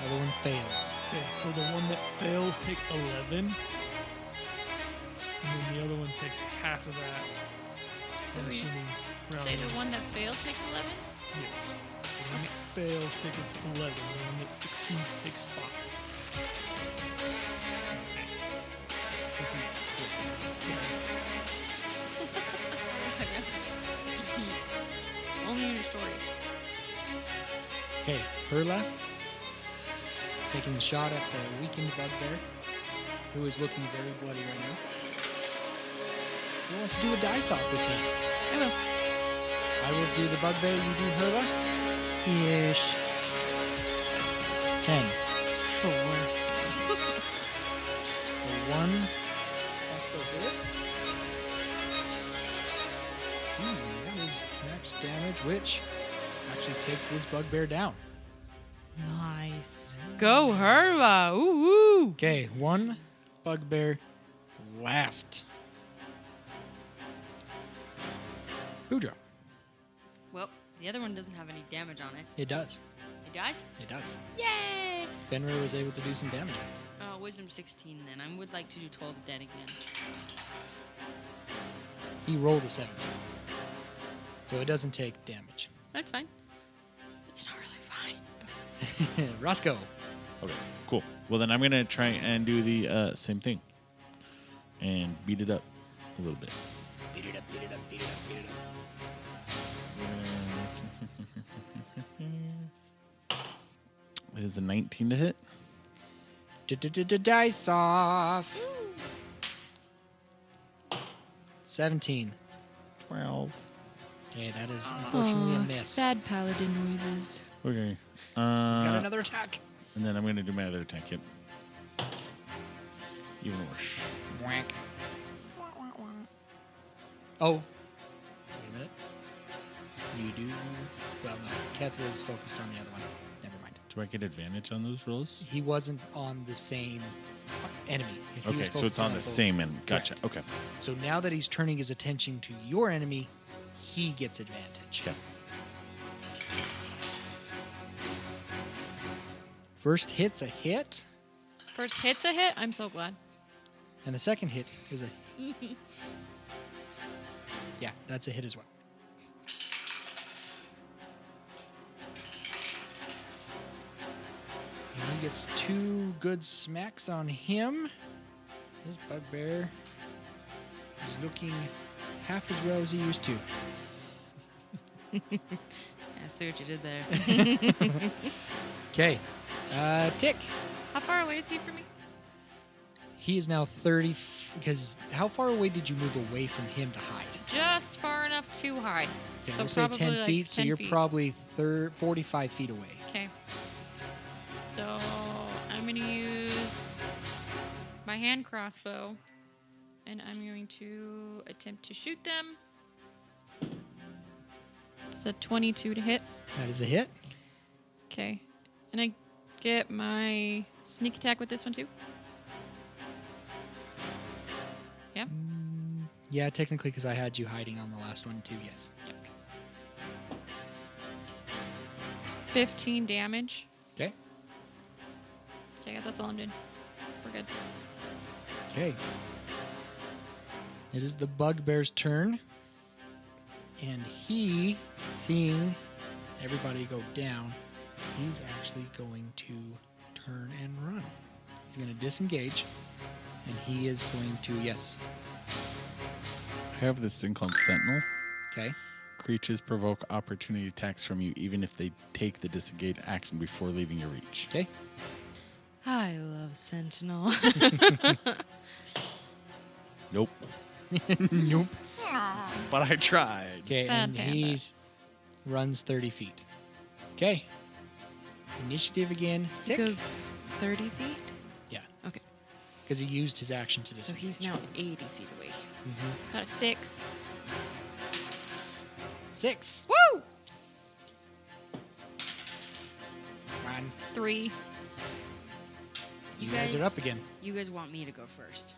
[SPEAKER 3] Other one fails.
[SPEAKER 6] Okay, so the one that fails takes 11. And then the other one takes half of that. I'm
[SPEAKER 7] Oh, you
[SPEAKER 6] assuming
[SPEAKER 7] Say
[SPEAKER 6] round
[SPEAKER 7] the one that fails takes 11?
[SPEAKER 6] Yes. The one that fails takes 11. The one that succeeds takes 5.
[SPEAKER 7] Only in your stories.
[SPEAKER 3] Okay, Hurla. Taking the shot at the weakened bugbear, who is looking very bloody right now. Who wants to do a dice off with me?
[SPEAKER 7] I will.
[SPEAKER 3] I will do the bugbear, you do Hurla.
[SPEAKER 4] Yes.
[SPEAKER 3] 10.
[SPEAKER 4] 4.
[SPEAKER 3] So 1 crossbow hits. That is max damage, which actually takes this bugbear down.
[SPEAKER 4] Nice. Go, Herla. Ooh, ooh.
[SPEAKER 3] Okay, 1 bugbear left. Boudreaux.
[SPEAKER 8] Well, the other one doesn't have any damage on it.
[SPEAKER 3] It does.
[SPEAKER 8] It dies?
[SPEAKER 3] It does.
[SPEAKER 8] Yay!
[SPEAKER 3] Fenrir was able to do some damage.
[SPEAKER 8] Wisdom 16 then. I would like to do Toll the Dead again.
[SPEAKER 3] He rolled a 17. So it doesn't take damage.
[SPEAKER 8] That's fine. It's not really fine.
[SPEAKER 3] Roscoe.
[SPEAKER 5] Okay, cool. Well, then I'm going to try and do the same thing. And beat it up a little bit.
[SPEAKER 3] Beat it up, beat it up, beat it up, beat it up.
[SPEAKER 5] It is a 19 to hit.
[SPEAKER 3] Dice off. 17.
[SPEAKER 5] 12.
[SPEAKER 3] Okay, that is unfortunately a miss.
[SPEAKER 4] Sad paladin noises.
[SPEAKER 5] Okay.
[SPEAKER 3] He's got another attack.
[SPEAKER 5] And then I'm going to do my other attack. Yep. Even worse.
[SPEAKER 3] Whack. Oh. Wait a minute. You do. Well, no. Keth was focused on the other one. Never mind.
[SPEAKER 5] Do I get advantage on those rolls?
[SPEAKER 3] He wasn't on the same enemy. If he
[SPEAKER 5] Okay,
[SPEAKER 3] was
[SPEAKER 5] so it's
[SPEAKER 3] focusing
[SPEAKER 5] on the
[SPEAKER 3] both-
[SPEAKER 5] same end. Gotcha.
[SPEAKER 3] Correct.
[SPEAKER 5] Okay.
[SPEAKER 3] So now that he's turning his attention to your enemy, he gets advantage.
[SPEAKER 5] Okay.
[SPEAKER 3] First hit's a hit,
[SPEAKER 7] First hit's a hit? I'm so glad.
[SPEAKER 3] and the second hit is a. Yeah, that's a hit as well. And he gets 2 good smacks on him. This bugbear is looking half as well as he used to.
[SPEAKER 4] I see what you did there.
[SPEAKER 3] Okay, Tick.
[SPEAKER 7] How far away is he from me?
[SPEAKER 3] He is now 30. Because how far away did you move away from him to hide?
[SPEAKER 7] Just far enough to hide.
[SPEAKER 3] Okay,
[SPEAKER 7] so
[SPEAKER 3] we'll say
[SPEAKER 7] probably
[SPEAKER 3] 10
[SPEAKER 7] like
[SPEAKER 3] feet, so
[SPEAKER 7] 10
[SPEAKER 3] you're
[SPEAKER 7] feet.
[SPEAKER 3] probably 45 feet away.
[SPEAKER 7] Okay. So I'm going to use my hand crossbow, and I'm going to attempt to shoot them. It's a 22 to hit.
[SPEAKER 3] That is a hit.
[SPEAKER 7] Okay. And I get my sneak attack with this one too. Yeah.
[SPEAKER 3] Yeah, technically, because I had you hiding on the last one too. Yes.
[SPEAKER 7] Yep. It's 15 damage.
[SPEAKER 3] Okay.
[SPEAKER 7] Okay, that's all I'm doing. We're good.
[SPEAKER 3] Okay. It is the bugbear's turn, and he, seeing everybody go down, he's actually going to turn and run. He's going to disengage, and he is going to
[SPEAKER 5] I have this thing called Sentinel.
[SPEAKER 3] Okay.
[SPEAKER 5] Creatures provoke opportunity attacks from you even if they take the disengage action before leaving your reach.
[SPEAKER 3] Okay.
[SPEAKER 4] I love Sentinel.
[SPEAKER 5] Nope.
[SPEAKER 3] Nope.
[SPEAKER 5] But I tried.
[SPEAKER 3] Okay,
[SPEAKER 7] Sad
[SPEAKER 3] and
[SPEAKER 7] panda.
[SPEAKER 3] he runs 30 feet. Okay. Initiative again. Tick.
[SPEAKER 4] Goes 30 feet.
[SPEAKER 3] Yeah.
[SPEAKER 4] Okay.
[SPEAKER 3] Because he used his action to
[SPEAKER 4] So
[SPEAKER 3] disengage.
[SPEAKER 4] he's now 80 feet away.
[SPEAKER 7] Got a 6.
[SPEAKER 3] 6.
[SPEAKER 7] Woo!
[SPEAKER 3] Come on.
[SPEAKER 7] 3.
[SPEAKER 3] You guys are up again.
[SPEAKER 8] You guys want me to go first.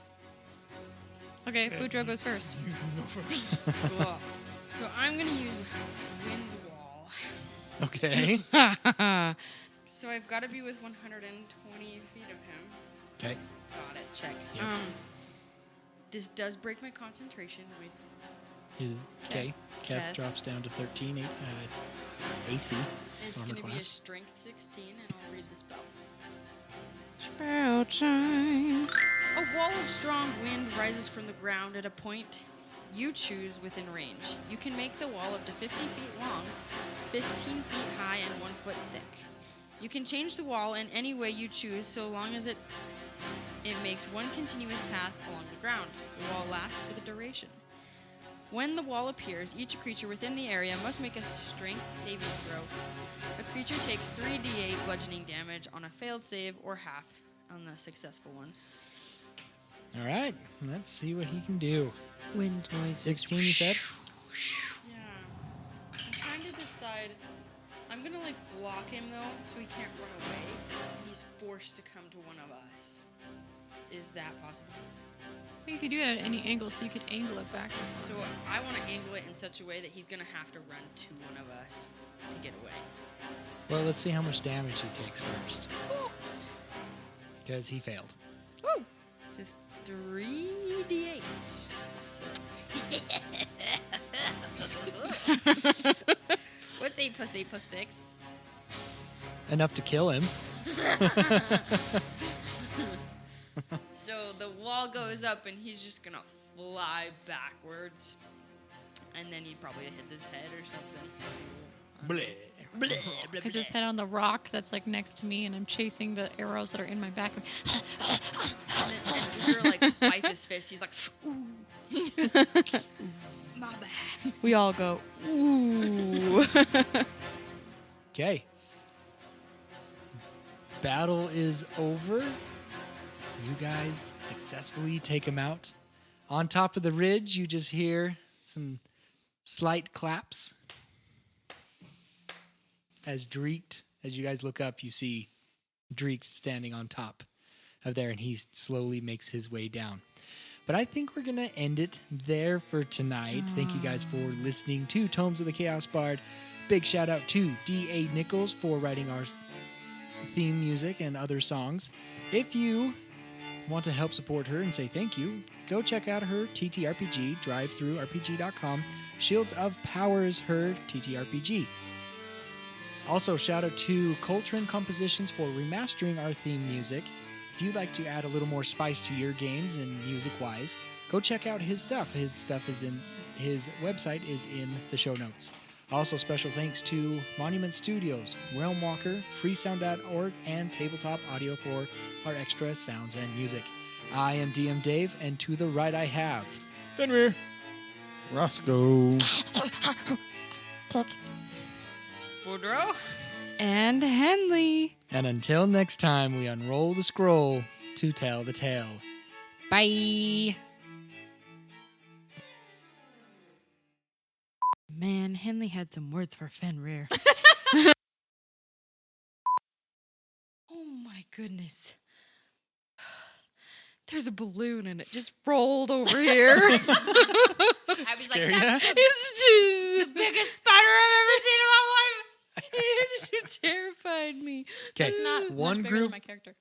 [SPEAKER 7] Okay, Boudreaux goes first.
[SPEAKER 6] You can go first.
[SPEAKER 8] Cool. So I'm gonna use Wind Wall.
[SPEAKER 3] Okay.
[SPEAKER 8] So I've got to be with 120 feet of him.
[SPEAKER 3] Okay.
[SPEAKER 8] Got it. Check.
[SPEAKER 3] Yep.
[SPEAKER 8] This does break my concentration with.
[SPEAKER 3] Okay. Keth
[SPEAKER 8] Keth.
[SPEAKER 3] drops down to 13 AC.
[SPEAKER 8] It's
[SPEAKER 3] Armor
[SPEAKER 8] going to be a
[SPEAKER 3] class.
[SPEAKER 8] strength 16, and I'll read the spell.
[SPEAKER 4] Spell time.
[SPEAKER 8] A wall of strong wind rises from the ground at a point you choose within range. You can make the wall up to 50 feet long, 15 feet high, and 1 foot thick. You can change the wall in any way you choose so long as it makes one continuous path along the ground. The wall lasts for the duration. When the wall appears, each creature within the area must make a strength saving throw. A creature takes 3d8 bludgeoning damage on a failed save or half on the successful one.
[SPEAKER 3] All right. Let's see what he can do.
[SPEAKER 4] Wind noises.
[SPEAKER 3] 16, you said?
[SPEAKER 8] Yeah. I'm trying to decide. I'm gonna block him though, so he can't run away. And he's forced to come to one of us. Is that possible?
[SPEAKER 7] You could do it at any angle, so you could angle it back to
[SPEAKER 8] So
[SPEAKER 7] someone else.
[SPEAKER 8] I want to angle it in such a way that he's gonna have to run to one of us to get away.
[SPEAKER 3] Well, let's see how much damage he takes first. Because he failed.
[SPEAKER 8] So 3d8. So. What's 8 plus 8 plus 6?
[SPEAKER 3] Enough to kill him.
[SPEAKER 8] So the wall goes up and he's just gonna fly backwards. And then he probably hits his head or something.
[SPEAKER 7] Hits his head on the rock that's next to me, and I'm chasing the arrows that are in my back.
[SPEAKER 8] And then Booger bites his fist. He's like, ooh. My bad.
[SPEAKER 4] We all go, ooh.
[SPEAKER 3] Okay. Battle is over. You guys successfully take him out. On top of the ridge, you just hear some slight claps. As you guys look up, you see Dreek standing on top of there, and he slowly makes his way down. But I think we're going to end it there for tonight. Thank you guys for listening to Tomes of the Chaos Bard. Big shout out to D.A. Nichols for writing our theme music and other songs. If you want to help support her and say thank you, go check out her TTRPG, drivethroughrpg.com. Shields of Power is her TTRPG. Also, shout out to Coltrin Compositions for remastering our theme music. If you'd like to add a little more spice to your games and music-wise, go check out his stuff. His website is in the show notes. Also, special thanks to Monument Studios, Realmwalker, freesound.org, and Tabletop Audio for our extra sounds and music. I am DM Dave, and to the right I have
[SPEAKER 5] Fenrir. Roscoe.
[SPEAKER 8] Boudreaux?
[SPEAKER 4] And Henley.
[SPEAKER 3] And until next time, we unroll the scroll to tell the tale.
[SPEAKER 4] Bye. Man, Henley had some words for Fenrir. Oh my goodness. There's a balloon and it just rolled over here.
[SPEAKER 8] I was
[SPEAKER 3] Scare
[SPEAKER 8] like,
[SPEAKER 3] ya?
[SPEAKER 8] that's
[SPEAKER 4] It's just
[SPEAKER 8] the biggest spider I've ever seen in my life.
[SPEAKER 4] it just terrified me.
[SPEAKER 3] Okay,
[SPEAKER 7] It's not
[SPEAKER 3] one
[SPEAKER 7] much bigger
[SPEAKER 3] group
[SPEAKER 7] than my character.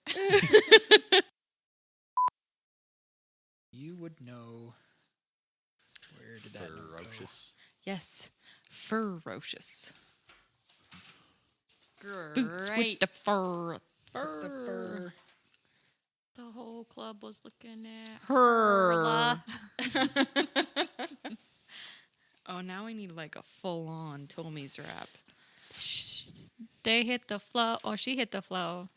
[SPEAKER 3] you would know. Where did that note go?
[SPEAKER 2] Ferocious.
[SPEAKER 4] Yes, ferocious.
[SPEAKER 8] Great.
[SPEAKER 4] Boots with the fur.
[SPEAKER 3] The fur.
[SPEAKER 7] The whole club was looking at
[SPEAKER 4] Her.
[SPEAKER 7] Perla.
[SPEAKER 4] Oh, now we need a full-on Tommy's rap.
[SPEAKER 7] They hit the flow, or she hit the flow.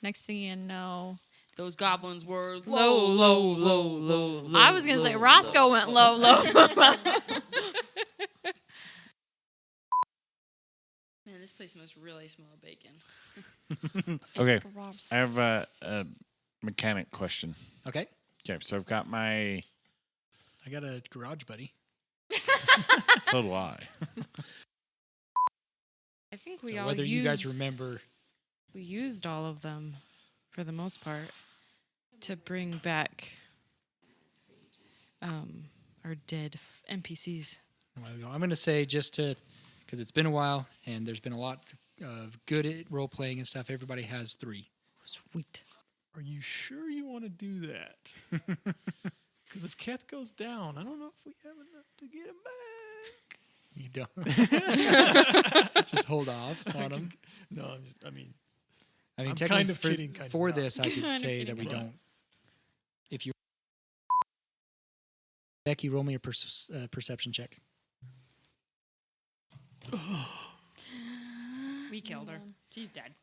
[SPEAKER 7] Next thing you know,
[SPEAKER 8] Those goblins were
[SPEAKER 4] Low, low, low, low, low.
[SPEAKER 7] I was gonna say Roscoe went low, low.
[SPEAKER 8] Man, this place must really smell of bacon.
[SPEAKER 5] Okay,
[SPEAKER 4] Gross.
[SPEAKER 5] I have a mechanic question.
[SPEAKER 3] Okay,
[SPEAKER 5] Okay, so I've got my.
[SPEAKER 3] I got a garage buddy.
[SPEAKER 5] So do I.
[SPEAKER 4] I think we
[SPEAKER 3] So
[SPEAKER 4] all
[SPEAKER 3] whether
[SPEAKER 4] used,
[SPEAKER 3] you guys remember,
[SPEAKER 4] we used all of them for the most part. to bring back our dead NPCs?
[SPEAKER 3] Well, I'm going to say just to, because it's been a while and there's been a lot of good role playing and stuff. Everybody has 3.
[SPEAKER 4] Sweet.
[SPEAKER 6] Are you sure you want to do that? Because if Keth goes down, I don't know if we have enough to get him back.
[SPEAKER 3] You don't. Just hold off on them.
[SPEAKER 6] No, I mean, I'm
[SPEAKER 3] technically
[SPEAKER 6] kind of kidding. Kind
[SPEAKER 3] for
[SPEAKER 6] of not.
[SPEAKER 3] this, I could say that we don't. If you, Becky, roll me a perception check.
[SPEAKER 8] We killed her. She's dead.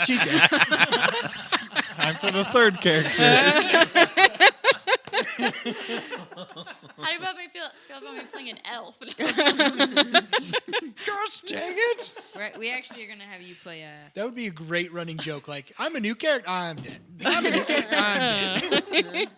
[SPEAKER 3] She's dead.
[SPEAKER 5] Time for the third character.
[SPEAKER 7] How about me feel about me playing an elf?
[SPEAKER 3] Gosh dang it!
[SPEAKER 8] Right, we actually are gonna have you play a.
[SPEAKER 3] That would be a great running joke. Like, I'm a new character. I'm dead. I'm a new character. I'm dead.